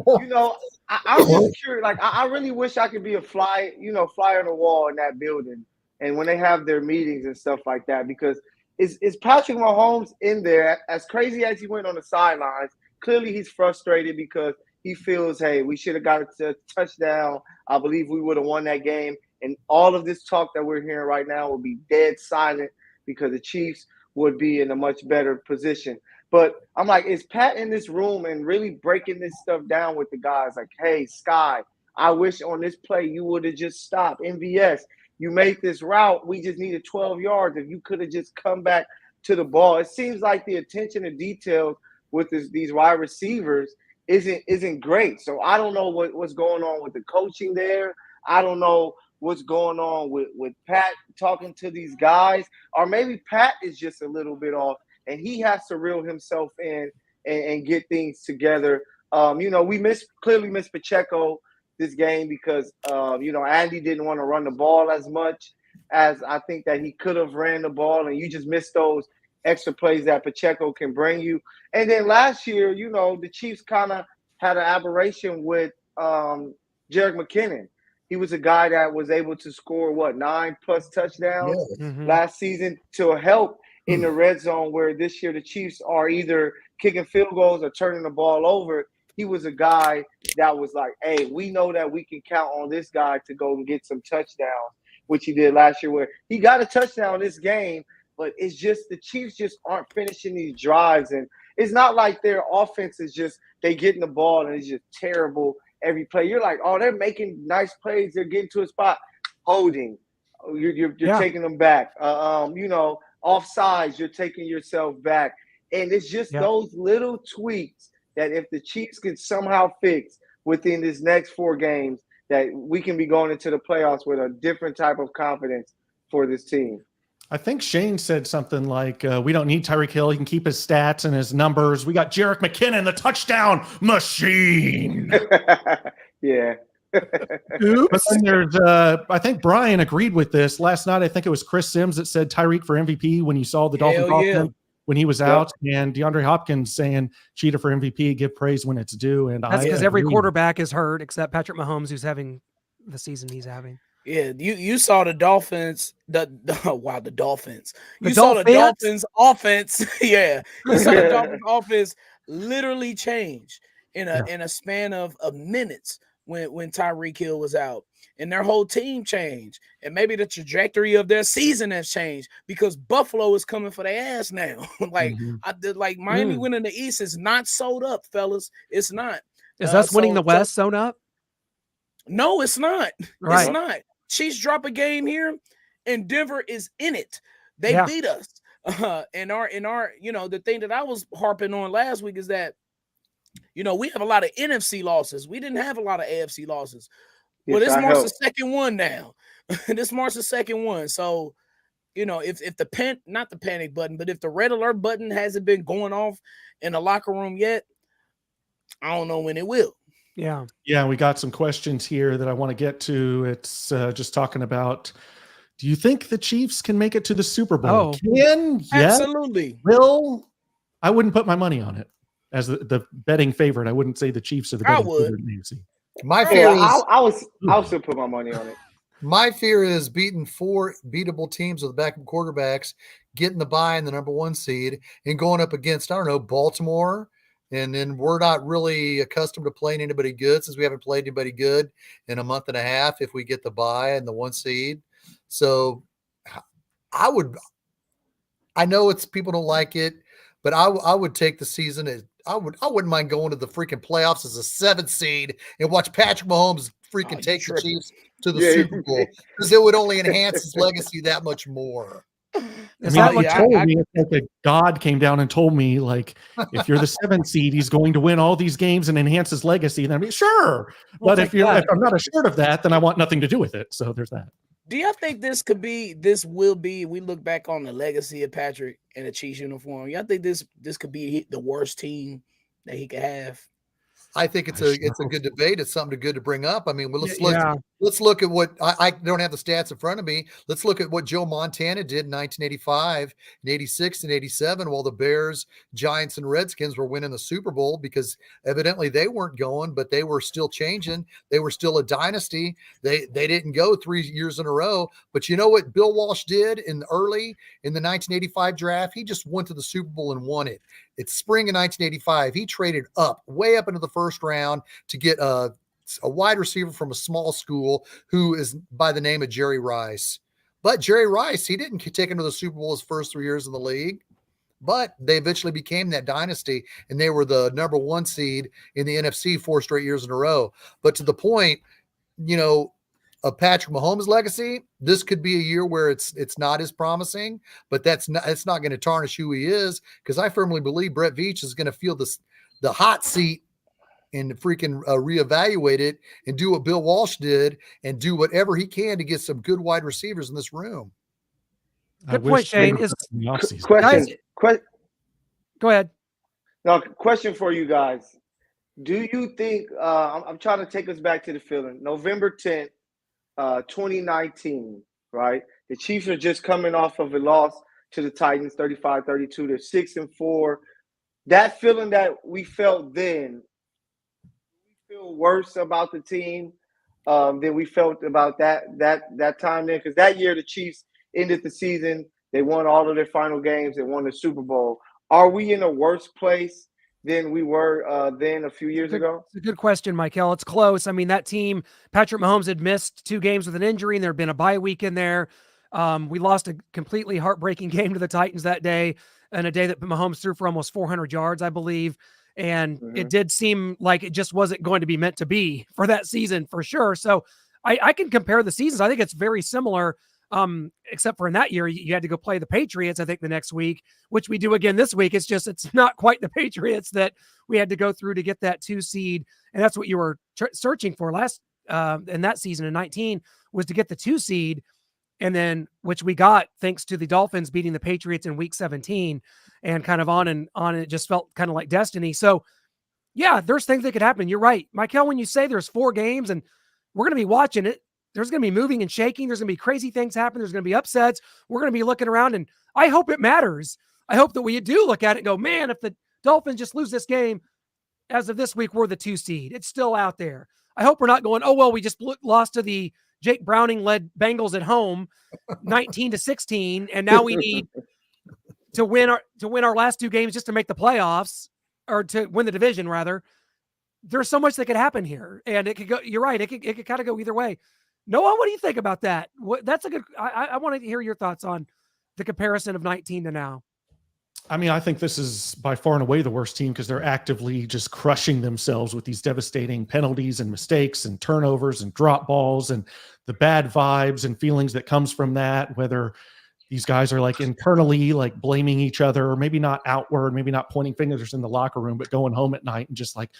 B: you know, I'm just curious. Like, I really wish I could be a fly on the wall in that building, and when they have their meetings and stuff like that, because is Patrick Mahomes in there? As crazy as he went on the sidelines, clearly he's frustrated because he feels, hey, we should have got a touchdown. I believe we would have won that game, and all of this talk that we're hearing right now will be dead silent because the Chiefs would be in a much better position. But I'm like, is Pat in this room and really breaking this stuff down with the guys? Like, hey, Sky, I wish on this play you would have just stopped. MVS, you made this route. We just needed 12 yards. If you could have just come back to the ball. It seems like the attention to detail with these wide receivers isn't great. So I don't know what's going on with the coaching there. I don't know what's going on with Pat talking to these guys. Or maybe Pat is just a little bit off. And he has to reel himself in and get things together. We clearly missed Pacheco this game because, Andy didn't want to run the ball as much as I think that he could have ran the ball. And you just missed those extra plays that Pacheco can bring you. And then last year, the Chiefs kind of had an aberration with Jerick McKinnon. He was a guy that was able to score, 9+ touchdowns last season to help in the red zone, where this year the Chiefs are either kicking field goals or turning the ball over. He was a guy that was like, hey, we know that we can count on this guy to go and get some touchdowns, which he did last year, where he got a touchdown this game, but it's just the Chiefs just aren't finishing these drives. And it's not like their offense is just they getting the ball and it's just terrible every play. You're like, oh, they're making nice plays. They're getting to a spot. Holding. You're taking them back. Offsides, you're taking yourself back. And it's just those little tweaks that if the Chiefs can somehow fix within this next 4 games, that we can be going into the playoffs with a different type of confidence for this team.
D: I think Shane said something like, we don't need Tyreek Hill. He can keep his stats and his numbers. We got Jerick McKinnon, the touchdown machine.
B: Yeah.
D: But then there's, I think Brian agreed with this last night. I think it was Chris Sims that said Tyreek for MVP when you saw the Dolphins offense when he was out, and DeAndre Hopkins saying cheetah for MVP, give praise when it's due. And
C: that's because every quarterback is hurt except Patrick Mahomes, who's having the season he's having.
F: Yeah, you saw the Dolphins. The Dolphins.
C: You
F: saw the Dolphins offense. Yeah, you saw the Dolphins offense literally change in a span of minutes when Tyreek Hill was out, and their whole team changed, and maybe the trajectory of their season has changed because Buffalo is coming for their ass now. Miami winning the East is not sold up, fellas. It's not.
C: Is us winning the West sewn up?
F: No, it's not.
C: Right.
F: It's not. Chiefs drop a game here, and Denver is in it. They beat us. And our the thing that I was harping on last week is that we have a lot of NFC losses. We didn't have a lot of AFC losses. Well, this marks the second one now. This marks the second one. So, if not the panic button, but if the red alert button hasn't been going off in the locker room yet, I don't know when it will.
C: Yeah.
D: Yeah, we got some questions here that I want to get to. It's just talking about Do you think the Chiefs can make it to the Super Bowl?
C: Oh.
D: Can? Yes.
F: Absolutely.
D: Will? I wouldn't put my money on it as the betting favorite. I wouldn't say the Chiefs are the betting favorite in the AFC.
A: My fear is
B: I'll still put my money on it.
A: My fear is beating 4 beatable teams with backup quarterbacks, getting the bye in the number 1 seed, and going up against, I don't know, Baltimore. And then we're not really accustomed to playing anybody good since we haven't played anybody good in a month and a half if we get the bye and the 1 seed. So I know it's people don't like it, but I would take the season as I wouldn't mind going to the freaking playoffs as a 7th seed and watch Patrick Mahomes freaking take the Chiefs to the Super Bowl, because it would only enhance his legacy that much more.
D: Is that what told me? It's like God came down and told me, like, if you're the 7th seed, he's going to win all these games and enhance his legacy. And I'm sure, but if I'm not assured of that, then I want nothing to do with it. So there's that.
F: Do y'all think this will be? We look back on the legacy of Patrick in a Chiefs uniform. Y'all think this could be the worst team that he could have?
A: I think it's a good debate. It's something good to bring up. I mean, let's look at what I don't have the stats in front of me. Let's look at what Joe Montana did in 1985 and 86 and 87 while the Bears, Giants, and Redskins were winning the Super Bowl, because evidently they weren't going, but they were still changing. They were still a dynasty. They didn't go 3 years in a row. But you know what Bill Walsh did in the 1985 draft? He just went to the Super Bowl and won it. It's spring of 1985. He traded way up into the first round to get a wide receiver from a small school who is by the name of Jerry Rice. But Jerry Rice, he didn't take him to the Super Bowl his first 3 years in the league, but they eventually became that dynasty, and they were the number 1 seed in the NFC 4 straight years in a row. But to the point, of Patrick Mahomes' legacy, this could be a year where it's not as promising, but it's not going to tarnish who he is, because I firmly believe Brett Veach is going to feel the hot seat and freaking reevaluate it and do what Bill Walsh did and do whatever he can to get some good wide receivers in this room.
C: Good point, Shane. Go ahead.
B: Now, question for you guys. Do you think I'm trying to take us back to the feeling, November 10th, 2019, right? The Chiefs are just coming off of a loss to the Titans, 35-32. They're 6-4. That feeling that we felt then, we feel worse about the team than we felt about that time then, because that year the Chiefs ended the season. They won all of their final games. They won the Super Bowl. Are we in a worse place than we were then a few years ago?
C: It's a good question, Michael. It's close. I mean, that team, Patrick Mahomes had missed 2 games with an injury, and there had been a bye week in there. We lost a completely heartbreaking game to the Titans that day, and a day that Mahomes threw for almost 400 yards, I believe. And it did seem like it just wasn't going to be meant to be for that season, for sure. So I can compare the seasons. I think it's very similar. Except for in that year, you had to go play the Patriots, I think, the next week, which we do again this week. It's just, it's not quite the Patriots that we had to go through to get that 2 seed. And that's what you were searching for last, in that season in 19, was to get the 2 seed. And then, which we got thanks to the Dolphins beating the Patriots in week 17, and kind of on and on. It just felt kind of like destiny. So yeah, there's things that could happen. You're right, Michael, when you say there's 4 games and we're going to be watching it, there's going to be moving and shaking. There's going to be crazy things happen. There's going to be upsets. We're going to be looking around, and I hope it matters. I hope that we do look at it and go, man, if the Dolphins just lose this game, as of this week, we're the 2 seed. It's still out there. I hope we're not going, oh, well, we just lost to the Jake Browning-led Bengals at home, 19-16, and now we need to win our last 2 games just to make the playoffs, or to win the division, rather. There's so much that could happen here, and it could go. You're right. It could kind of go either way. Noah, what do you think about that? That's a good. I want to hear your thoughts on the comparison of 19 to now.
D: I mean, I think this is by far and away the worst team, because they're actively just crushing themselves with these devastating penalties and mistakes and turnovers and drop balls and the bad vibes and feelings that comes from that, whether these guys are like internally like blaming each other, or maybe not outward, maybe not pointing fingers in the locker room, but going home at night and just like,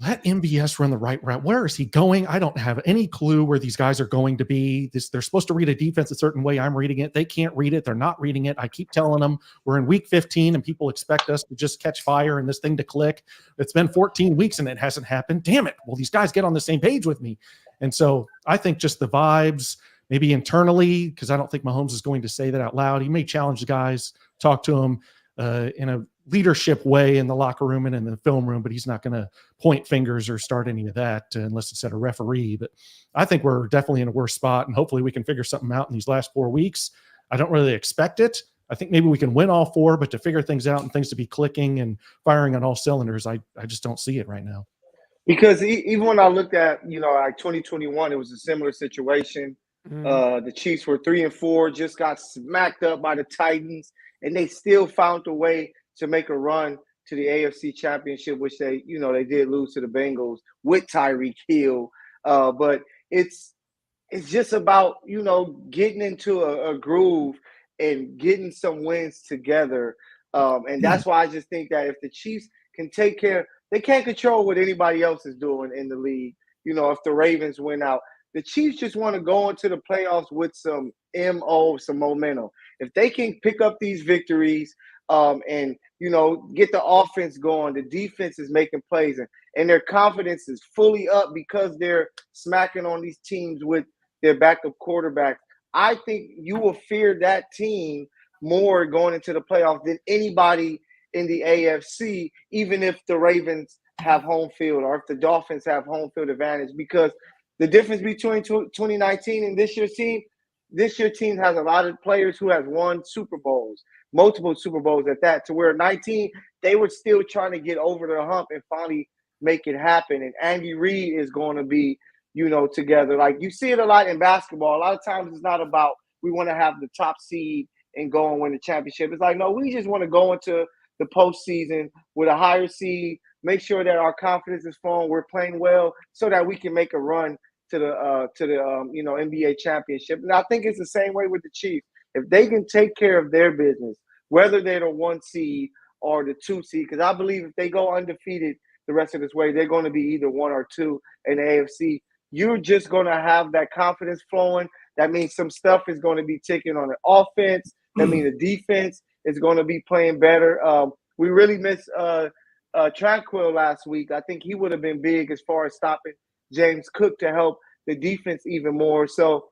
D: let MVS run the right route. Where is he going? I don't have any clue where these guys are going to be. They're supposed to read a defense a certain way. I'm reading it. They can't read it. They're not reading it. I keep telling them we're in week 15 and people expect us to just catch fire and this thing to click. It's been 14 weeks and it hasn't happened. Damn it. Well, these guys get on the same page with me. And so I think just the vibes, maybe internally, because I don't think Mahomes is going to say that out loud. He may challenge the guys, talk to them in a leadership way in the locker room and in the film room, but he's not going to point fingers or start any of that unless it's at a referee. But I think we're definitely in a worse spot, and hopefully we can figure something out in these last 4 weeks. I don't really expect it. I think maybe we can win all 4, but to figure things out and things to be clicking and firing on all cylinders, I just don't see it right now.
B: Because even when I looked at, like 2021, it was a similar situation. The Chiefs were 3-4, just got smacked up by the Titans, and they still found a way to make a run to the AFC Championship, which they did lose to the Bengals with Tyreek Hill. But it's just about, getting into a groove and getting some wins together. And that's why I just think that if the Chiefs can take care, they can't control what anybody else is doing in the league. If the Ravens win out, the Chiefs just want to go into the playoffs with some some momentum. If they can pick up these victories and, get the offense going, the defense is making plays, and their confidence is fully up because they're smacking on these teams with their backup quarterbacks, I think you will fear that team more going into the playoffs than anybody in the AFC, even if the Ravens have home field or if the Dolphins have home field advantage, because the difference between 2019 and this year's team has a lot of players who has won Super Bowls, multiple Super Bowls at that, to where 19, they were still trying to get over the hump and finally make it happen. And Andy Reid is going to be, together. Like you see it a lot in basketball. A lot of times it's not about we want to have the top seed and go and win the championship. It's like, no, we just want to go into the postseason with a higher seed, make sure that our confidence is flowing, we're playing well, so that we can make a run to the NBA championship. And I think it's the same way with the Chiefs. If they can take care of their business, whether they're the 1 seed or the 2 seed, because I believe if they go undefeated the rest of this way, they're going to be either 1 or 2 in the AFC. You're just going to have that confidence flowing. That means some stuff is going to be ticking on the offense. That means the defense is going to be playing better. We really missed Tranquil last week. I think he would have been big as far as stopping James Cook to help the defense even more. So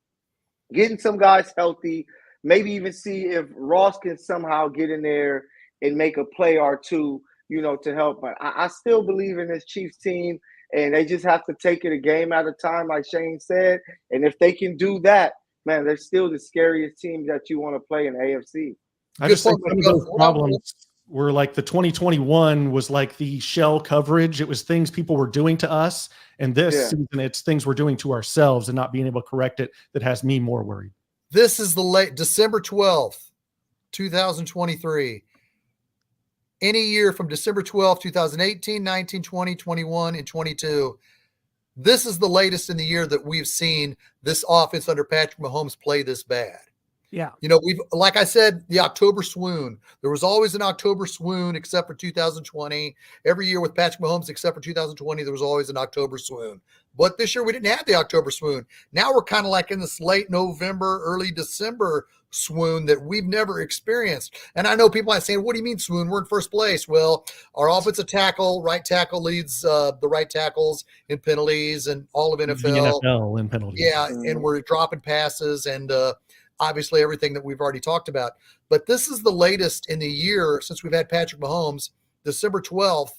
B: getting some guys healthy, maybe even see if Ross can somehow get in there and make a play or two, to help. But I still believe in this Chiefs team, and they just have to take it a game at a time, like Shane said. And if they can do that, man, they're still the scariest team that you want to play in the AFC.
D: I just think some of those problems were like the 2021 was like the shell coverage. It was things people were doing to us. And this season, it's things we're doing to ourselves and not being able to correct it that has me more worried.
A: This is the late December 12th, 2023. Any year from December 12th, 2018, 19, 20, 21, and 22. This is the latest in the year that we've seen this offense under Patrick Mahomes play this bad.
C: Yeah.
A: We've, like I said, the October swoon. There was always an October swoon except for 2020. Every year with Patrick Mahomes except for 2020, there was always an October swoon. But this year we didn't have the October swoon. Now we're kind of like in this late November, early December swoon that we've never experienced. And I know people are saying, what do you mean swoon? We're in first place. Well, our offensive tackle, right tackle leads the right tackles in penalties and all of NFL.
D: The NFL in penalties.
A: Yeah, and we're dropping passes and obviously everything that we've already talked about. But this is the latest in the year since we've had Patrick Mahomes, December 12th,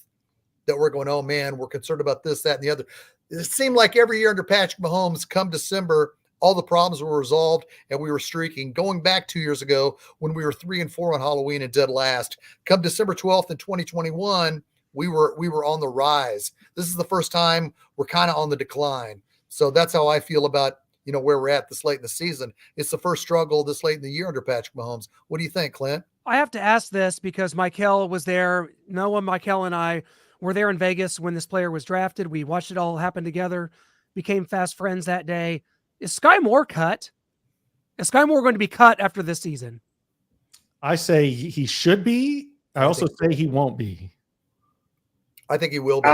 A: that we're going, oh, man, we're concerned about this, that, and the other. It seemed like every year under Patrick Mahomes, come December, all the problems were resolved and we were streaking. Going back 2 years ago when we were 3-4 on Halloween and dead last, come December 12th in 2021, we were on the rise. This is the first time we're kind of on the decline. So that's how I feel about where we're at this late in the season. It's the first struggle this late in the year under Patrick Mahomes. What do you think, Clint?
C: I have to ask this because Michael was there. Noah, Michael, and I were there in Vegas when this player was drafted. We watched it all happen together, became fast friends that day. Is Sky Moore cut? Is Sky Moore going to be cut after this season?
D: I say he should be. I also say he won't be.
A: I think he will be.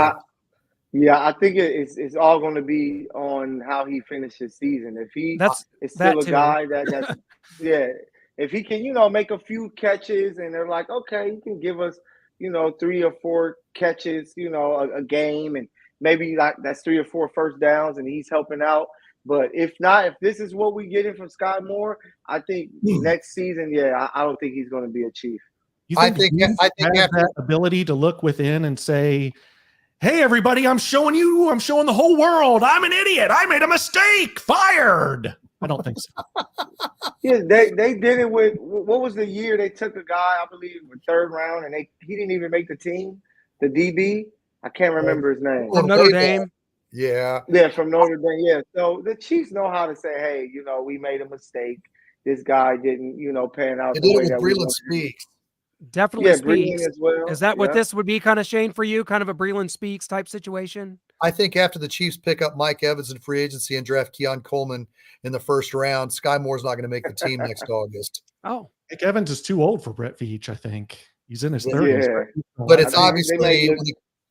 B: Yeah, I think it's all going to be on how he finishes season. If he is still a guy that's if he can, make a few catches and they're like, okay, you can give us, 3 or 4 catches, a game, and maybe like that's 3 or 4 first downs and he's helping out, But if not, if this is what we getting from Sky Moore, I think next season, I don't think he's going to be a Chief.
D: You
A: I
D: think
A: think
D: has
A: after
D: that ability to look within and say, "Hey, everybody, I'm showing the whole world. I'm an idiot. I made a mistake. Fired." I don't think so.
B: Yeah, they did it with, what was the year they took a guy, I believe, in the third round, and he didn't even make the team, the DB. I can't remember his name.
C: From Notre Dame.
A: Yeah.
B: Yeah, from Notre Dame. Yeah. So the Chiefs know how to say, hey, we made a mistake. This guy didn't, pan out
A: They
B: the
A: did
B: way
A: it
B: that
A: with
B: we
A: Breland
B: wanted.
A: Speaks.
C: Definitely
B: Yeah,
C: Speaks.
B: Breland as well.
C: Is that what
B: Yeah.
C: this would be, kind of, Shane, for you? Kind of a Breland Speaks type situation?
A: I think after the Chiefs pick up Mike Evans in free agency and draft Keon Coleman in the first round, Sky Moore's not going to make the team next August.
C: Oh,
D: Mike Evans is too old for Brett Veach, I think. He's in his 30s.
B: Yeah.
D: Right?
A: But it's
B: I think they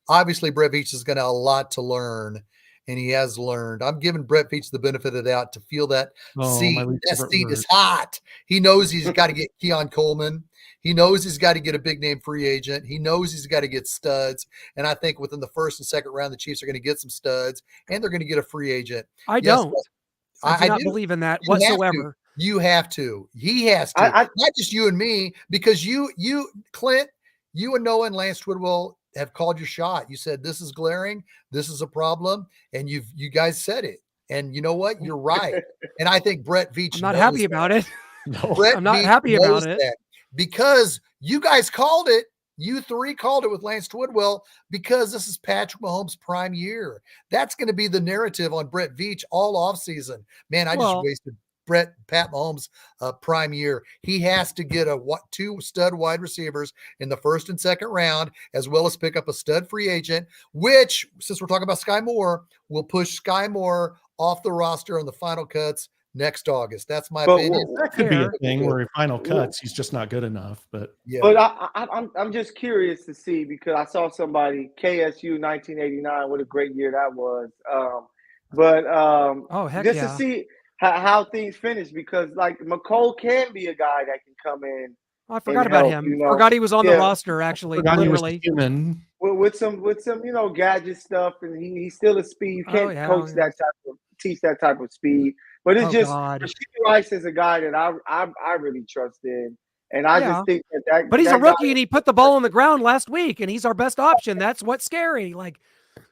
A: obviously Brett Veach is going to have a lot to learn, and he has learned. I'm giving Brett Veach the benefit of the doubt to feel that seat. That seat is hot. He knows he's got to get Keon Coleman. He knows he's got to get a big name free agent. He knows he's got to get studs. And I think within the first and second round, the Chiefs are going to get some studs, and they're going to get a free agent.
C: I don't. I do not believe in that whatsoever.
A: You have to. He has to. Not just you and me, because you, Clint, you and Noah and Lance Twidwell have called your shot. You said this is glaring, this is a problem, and you guys said it. And you know what? You're right. And I think Brett Veach.
C: I'm not happy about it.
D: No,
C: I'm not happy about it
A: because you guys called it. You three called it with Lance Twidwell because this is Patrick Mahomes' prime year. That's going to be the narrative on Brett Veach all offseason. Man, I just wasted Pat Mahomes' prime year. He has to get two stud wide receivers in the first and second round, as well as pick up a stud free agent, which, since we're talking about Sky Moore, will push Sky Moore off the roster on the final cuts next August. That's my opinion.
D: That could be a thing where he final cuts, he's just not good enough. But
B: But I'm just curious to see, because I saw somebody, KSU 1989, what a great year that was. To see how things finish, because like McCole can be a guy that can come in.
C: I forgot about him. Forgot he was on the roster, actually, literally.
B: With some gadget stuff, and he's still a speed. You can't teach that type of speed. But it's Rashee Rice is a guy that I really trust in. And I just think that
C: But he's a rookie, and he put the ball on the ground last week, and he's our best option. That's what's scary. Like,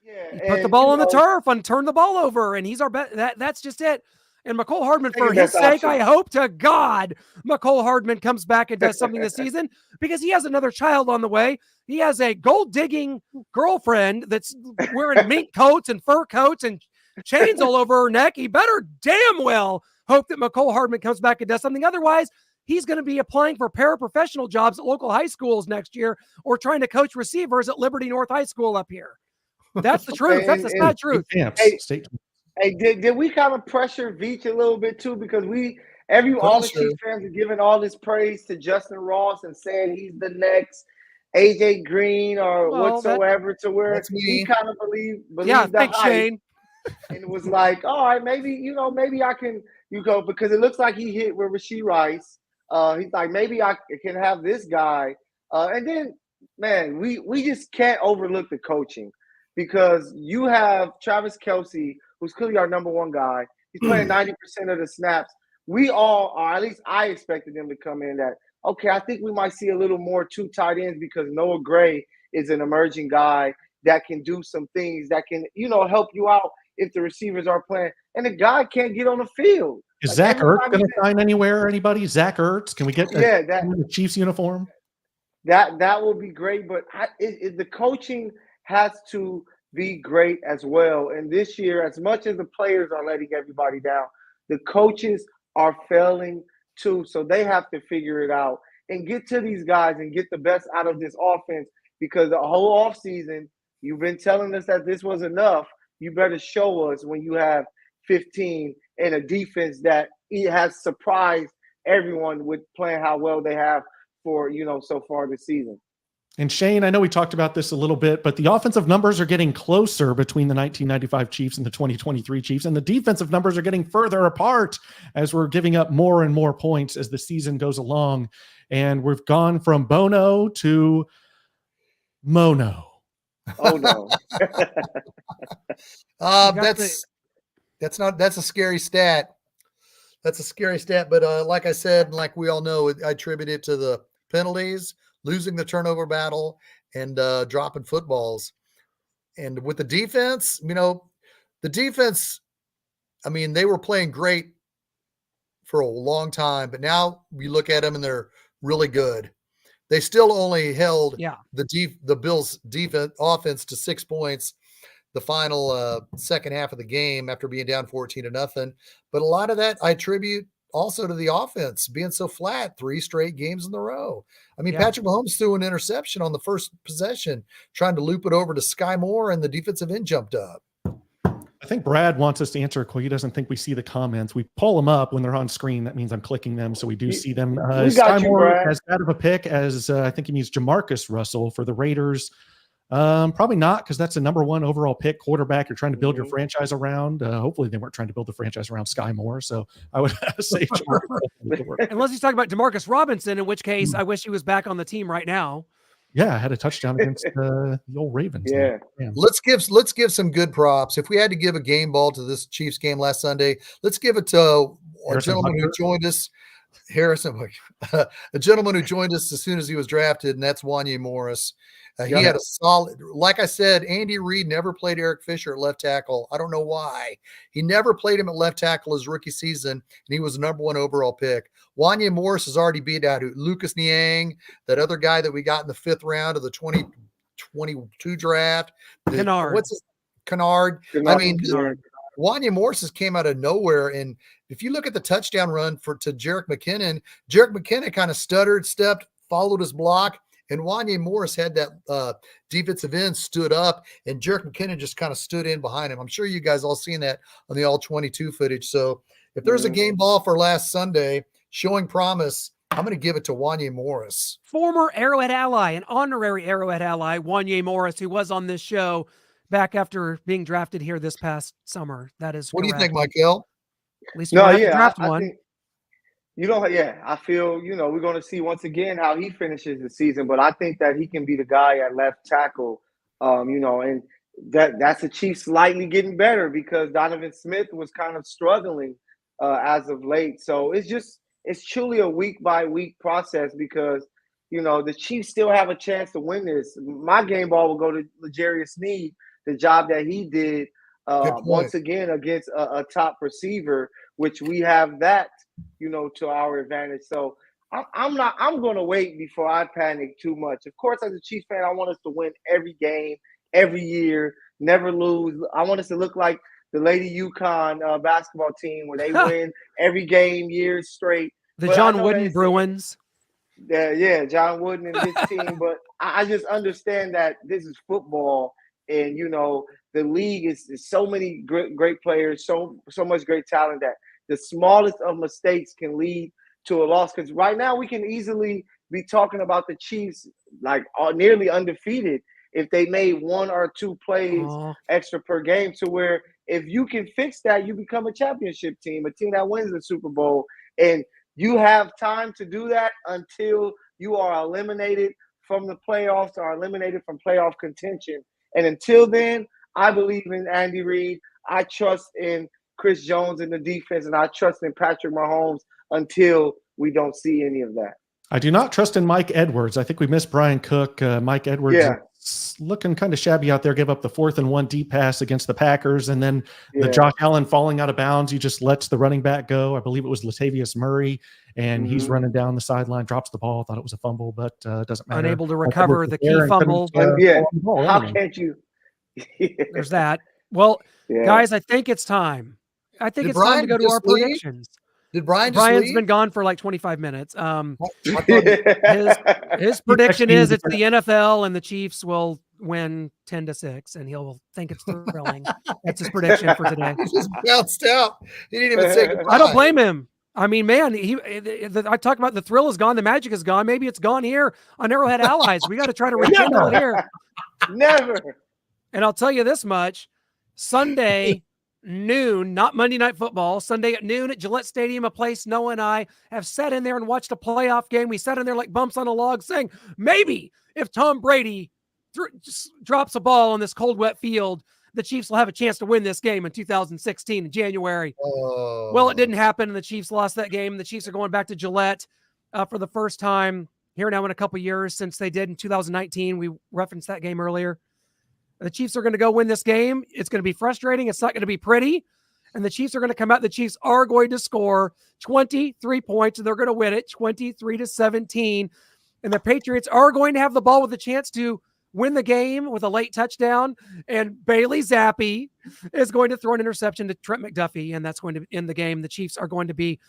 C: he put the ball on the turf and turned the ball over, and he's our best. That's just it. And McCole Hardman, for his sake, I hope to God McCole Hardman comes back and does something this season, because he has another child on the way. He has a gold-digging girlfriend that's wearing mink coats and fur coats and chains all over her neck. He better damn well hope that McCole Hardman comes back and does something. Otherwise, he's going to be applying for paraprofessional jobs at local high schools next year, or trying to coach receivers at Liberty North High School up here. That's the truth. That's the sad truth.
B: Hey, did we kind of pressure Veach a little bit too? Because all the Chiefs fans are giving all this praise to Justin Ross and saying he's the next AJ Green or whatsoever, to where he kind of believed the hype.
C: Shane.
B: And it was like, all right, maybe I can go, because it looks like he hit with Rashee Rice. He's like, maybe I can have this guy. And then, man, we just can't overlook the coaching, because you have Travis Kelce, who's clearly our number one guy. He's playing 90% of the snaps. We all, or at least I expected him to come in that, okay, I think we might see a little more two tight ends, because Noah Gray is an emerging guy that can do some things that can, help you out if the receivers are playing. And the guy can't get on the field.
D: Is Zach Ertz going to sign anywhere? Anybody? Zach Ertz? Can we get the Chiefs uniform?
B: That will be great, but the coaching has to be great as well. And this year, as much as the players are letting everybody down, the coaches are failing too. So they have to figure it out and get to these guys and get the best out of this offense, because the whole offseason, you've been telling us that this was enough. You better show us when you have 15 and a defense that has surprised everyone with playing how well they have for, so far this season.
D: And Shane, I know we talked about this a little bit, but the offensive numbers are getting closer between the 1995 Chiefs and the 2023 Chiefs, and the defensive numbers are getting further apart as we're giving up more and more points as the season goes along. And we've gone from Bono to Mono.
B: Oh no.
A: That's a scary stat. That's a scary stat. But like I said, and like we all know, I attribute it to the penalties, losing the turnover battle, and dropping footballs. And with the defense, the defense, I mean, they were playing great for a long time, but now you look at them and they're really good. They still only held the Bills' defense offense to 6 points the final second half of the game after being down 14-0. But a lot of that I attribute also to the offense being so flat 3 straight games in a row. I mean, Patrick Mahomes threw an interception on the first possession, trying to loop it over to Sky Moore, and the defensive end jumped up.
D: I think Brad wants us to answer. He doesn't think we see the comments. We pull them up when they're on screen. That means I'm clicking them, so we do see them. Sky Moore as bad of a pick as I think he means Jamarcus Russell for the Raiders. Probably not, because that's a number 1 overall pick quarterback you're trying to build your franchise around. Hopefully they weren't trying to build the franchise around Sky Moore, so I would say
C: unless he's talking about Demarcus Robinson, in which case I wish he was back on the team right now.
D: Yeah, I had a touchdown against the old Ravens.
B: Yeah.
A: Let's give some good props. If we had to give a game ball to this Chiefs game last Sunday, let's give it to a gentleman who joined us, a gentleman who joined us as soon as he was drafted, and that's Wanya Morris. He had a solid, like I said, Andy Reid never played Eric Fisher at left tackle. I don't know why. He never played him at left tackle his rookie season, and he was the number 1 overall pick. Wanya Morris has already beat out Lucas Niang, that other guy that we got in the 5th round of the 2022 draft.
C: Kennard.
A: Kennard. I mean, Wanya Morris has came out of nowhere, and if you look at the touchdown run to Jerick McKinnon kind of stuttered, stepped, followed his block, and Wanya Morris had that defensive end stood up, and Jerick McKinnon just kind of stood in behind him. I'm sure you guys all seen that on the All-22 footage. So if there's a game ball for last Sunday showing promise, I'm going to give it to Wanya Morris.
C: Former Arrowhead Ally, an honorary Arrowhead Ally, Wanya Morris, who was on this show back after being drafted here this past summer. That is
A: what
C: correct.
A: Do you think, Michael?
C: At least we'll have to draft one.
B: Think, I feel, we're going to see once again how he finishes the season, but I think that he can be the guy at left tackle, and that's the Chiefs slightly getting better because Donovan Smith was kind of struggling as of late. So it's truly a week by week process because, the Chiefs still have a chance to win this. My game ball will go to L'Jarius Sneed, the job that he did once again against a top receiver, which we have that, to our advantage. So I'm going to wait before I panic too much. Of course, as a Chiefs fan, I want us to win every game, every year, never lose. I want us to look like the Lady UConn basketball team where they win every game years straight.
C: The John Wooden Bruins.
B: Yeah, John Wooden and his team. But I just understand that this is football, and the league is so many great players, so much great talent that the smallest of mistakes can lead to a loss. Because right now we can easily be talking about the Chiefs like nearly undefeated if they made 1 or 2 plays extra per game, to where if you can fix that, you become a championship team, a team that wins the Super Bowl. And you have time to do that until you are eliminated from the playoffs or eliminated from playoff contention. And until then, I believe in Andy Reid. I trust in Chris Jones in the defense, and I trust in Patrick Mahomes until we don't see any of that.
D: I do not trust in Mike Edwards. I think we missed Brian Cook. Mike Edwards is looking kind of shabby out there. Gave up the 4th and 1 deep pass against the Packers, and then the Josh Allen falling out of bounds. He just lets the running back go. I believe it was Latavius Murray, and he's running down the sideline, drops the ball. Thought it was a fumble, but doesn't matter.
C: Unable to recover the key fumble.
B: How can't you?
C: There's that. Well, guys, I think it's time. I think it's time to go to our predictions.
A: Did Brian?
C: Brian's been gone for like 25 minutes. His prediction is it's the NFL and the Chiefs will win 10-6, and he'll think it's thrilling. That's his prediction for today.
A: He just bounced out. He didn't even say goodbye.
C: I don't blame him. I mean, man, I talk about the thrill is gone, the magic is gone. Maybe it's gone here on Arrowhead Allies. We got to try to rekindle it here.
B: Never.
C: And I'll tell you this much: Sunday noon, not Monday Night Football, Sunday at noon at Gillette Stadium, a place Noah and I have sat in there and watched a playoff game. We sat in there like bumps on a log saying, maybe if Tom Brady just drops a ball on this cold, wet field, the Chiefs will have a chance to win this game in 2016 in January.
A: Oh.
C: Well, it didn't happen, and the Chiefs lost that game. The Chiefs are going back to Gillette for the first time here now in a couple years since they did in 2019. We referenced that game earlier. The Chiefs are going to go win this game. It's going to be frustrating. It's not going to be pretty. And the Chiefs are going to come out. The Chiefs are going to score 23 points, and they're going to win it 23-17. And the Patriots are going to have the ball with a chance to win the game with a late touchdown. And Bailey Zappi is going to throw an interception to Trent McDuffie, and that's going to end the game. The Chiefs are going to be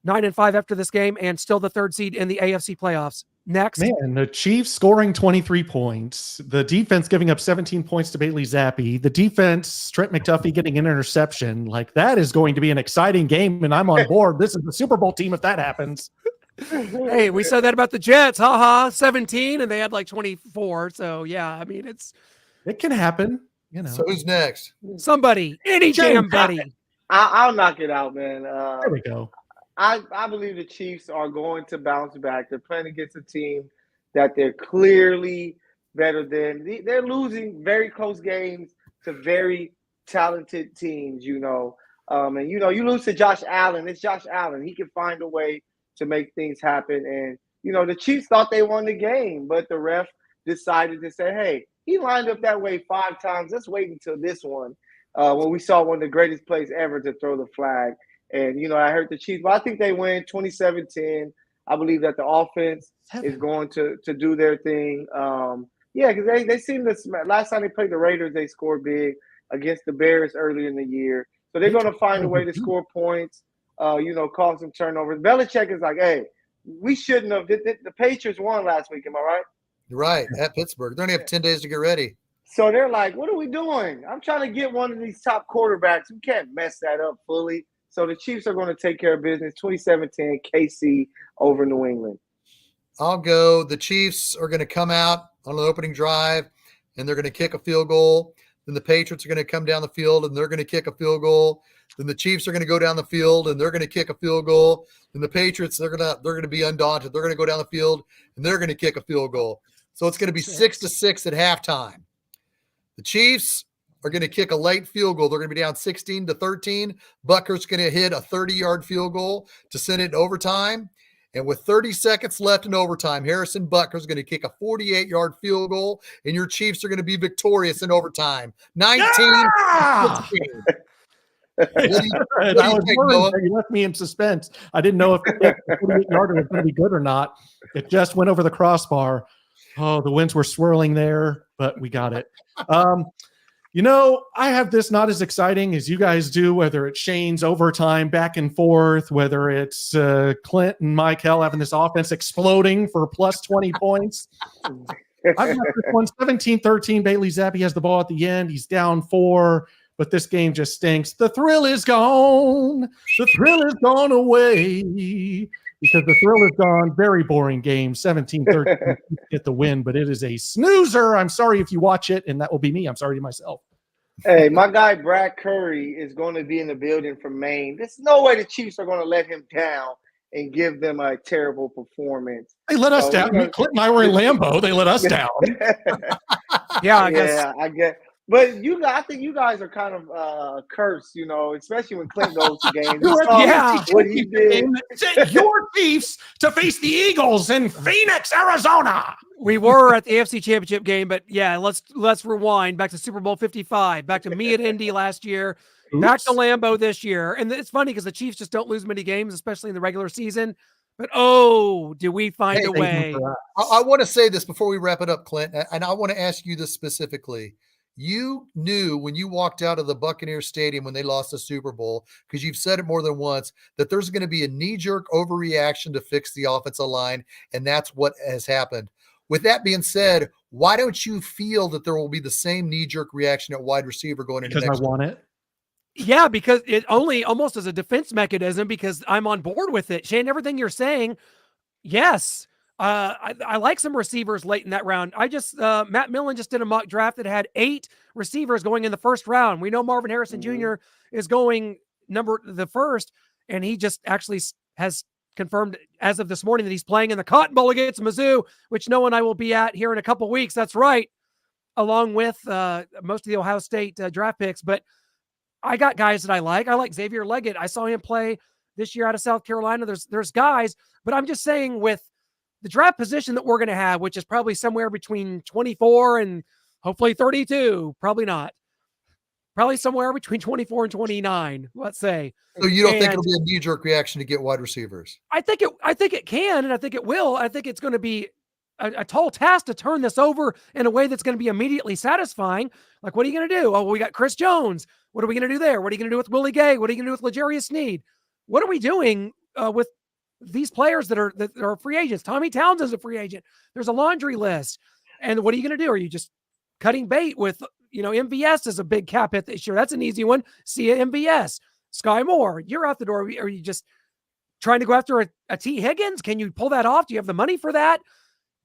C: 9-5 after this game and still the 3rd seed in the AFC playoffs. Next.
D: Man, the Chiefs scoring 23 points. The defense giving up 17 points to Bailey Zappi. The defense, Trent McDuffie getting an interception. Like, that is going to be an exciting game, and I'm on board. This is the Super Bowl team if that happens.
C: Hey, we said that about the Jets. 17, and they had like 24. So, yeah, I mean,
D: it can happen. You know.
A: So who's next?
C: Somebody, any damn buddy.
B: I'll knock it out, man.
D: There we go.
B: I believe the Chiefs are going to bounce back. They're playing against a team that they're clearly better than. They're losing very close games to very talented teams, you know. And, you know, you lose to Josh Allen. It's Josh Allen. He can find a way to make things happen. And, you know, the Chiefs thought they won the game, but the ref decided to say, hey, he lined up that way 5 times. Let's wait until this one when we saw one of the greatest plays ever to throw the flag. And, you know, I heard the Chiefs, but I think they win 27-10. I believe that the offense is going to do their thing. Yeah, because they seem to – last time they played the Raiders, they scored big against the Bears earlier in the year. So they're going to find a way to score points, you know, cause some turnovers. Belichick is like, hey, we shouldn't have – the Patriots won last week, am I right?
A: You're right, at Pittsburgh. They only have 10 days to get ready.
B: So they're like, what are we doing? I'm trying to get one of these top quarterbacks. We can't mess that up fully. So the Chiefs are going to take care of business, 27-10, KC over New England.
A: I'll go. The Chiefs are going to come out on the opening drive, and they're going to kick a field goal. Then the Patriots are going to come down the field, and they're going to kick a field goal. Then the Chiefs are going to go down the field, and they're going to kick a field goal. Then the Patriots, they're going to be undaunted. They're going to go down the field, and they're going to kick a field goal. So it's going to be 6-6 at halftime. The Chiefs are going to kick a late field goal. They're going to be down 16-13. Butker's going to hit a 30-yard field goal to send it in overtime. And with 30 seconds left in overtime, Harrison Butker's going to kick a 48-yard field goal, and your Chiefs are going to be victorious in overtime. 19-16.
D: You left me in suspense. I didn't know if the 48-yarder was going to be good or not. It just went over the crossbar. Oh, the winds were swirling there, but we got it. You know, I have this not as exciting as you guys do, whether it's Shane's overtime back and forth, whether it's Clint and Michael having this offense exploding for plus 20 points. I've got this one 17-13. Bailey Zappi has the ball at the end. He's down 4, but this game just stinks. The thrill is gone. The thrill is gone away because the thrill is gone. Very boring game. 17-13 get the win, but it is a snoozer. I'm sorry if you watch it, and that will be me. I'm sorry to myself.
B: Hey, my guy Brad Curry is going to be in the building from Maine. There's no way the Chiefs are going to let him down and give them a terrible performance.
D: They let us down. Clint and I were in Lambeau. They let us down.
C: Yeah, I guess.
B: Yeah, I guess. But I think you guys are kind of cursed, you know, especially when Clint goes to games.
C: Yeah,
B: what he did.
D: Send your Chiefs to face the Eagles in Phoenix, Arizona.
C: We were at the AFC Championship game, but yeah, let's rewind back to Super Bowl 55, back to me at Indy last year, back to Lambeau this year. And it's funny because the Chiefs just don't lose many games, especially in the regular season. But do we find a way?
A: I want to say this before we wrap it up, Clint, and I want to ask you this specifically. You knew when you walked out of the Buccaneers Stadium when they lost the Super Bowl, because you've said it more than once, that there's going to be a knee-jerk overreaction to fix the offensive line, and that's what has happened. With that being said, why don't you feel that there will be the same knee-jerk reaction at wide receiver going into next
D: year? Because I want it.
C: Yeah, because it only almost as a defense mechanism, because I'm on board with it. Shane, everything you're saying, yes. I like some receivers late in that round. Matt Millen just did a mock draft that had 8 receivers going in the first round. We know Marvin Harrison Jr. is going the first, and he just actually has confirmed as of this morning that he's playing in the Cotton Bowl against Mizzou, which Noah and I will be at here in a couple weeks. That's right. along with most of the Ohio State draft picks. But I got guys that I like. I like Xavier Leggett. I saw him play this year out of South Carolina. There's guys, but I'm just saying with the draft position that we're going to have, which is probably somewhere between 24 and hopefully 32, probably not. Probably somewhere between 24 and 29, let's say.
A: So you don't think it'll be a knee-jerk reaction to get wide receivers?
C: I think it can, and I think it will. I think it's going to be a tall task to turn this over in a way that's going to be immediately satisfying. Like, what are you going to do? Oh, we got Chris Jones. What are we going to do there? What are you going to do with Willie Gay? What are you going to do with L'Jarius Sneed? What are we doing with these players that are free agents? Tommy Towns is a free agent. There's a laundry list. And what are you going to do? Are you just cutting bait with, MVS is a big cap hit this year. That's an easy one. See ya, MVS. Sky Moore, you're out the door. Are you just trying to go after a T. Higgins? Can you pull that off? Do you have the money for that?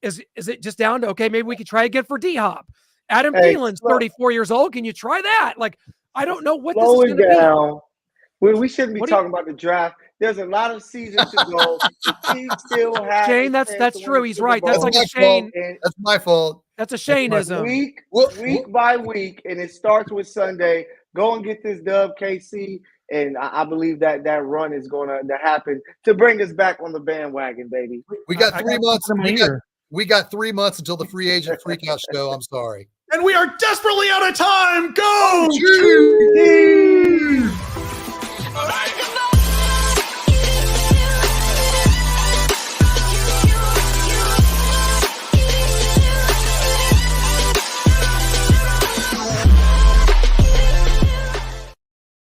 C: Is it just down to, okay, maybe we could try again for D-Hop. Adam Thielen's 34 years old. Can you try that? Like, I don't know what this is going to be.
B: We shouldn't be talking about the draft. There's a lot of seasons to go. The Chiefs still have
C: Shane, that's true. He's right. That's like a Shane.
A: That's my fault.
C: That's a Shaneism.
B: Week by week, and it starts with Sunday. Go and get this dub, KC. And I believe that run is going to happen to bring us back on the bandwagon, baby.
A: We got 3 months. We got 3 months until the free agent freakout show. I'm sorry.
D: And we are desperately out of time. Go!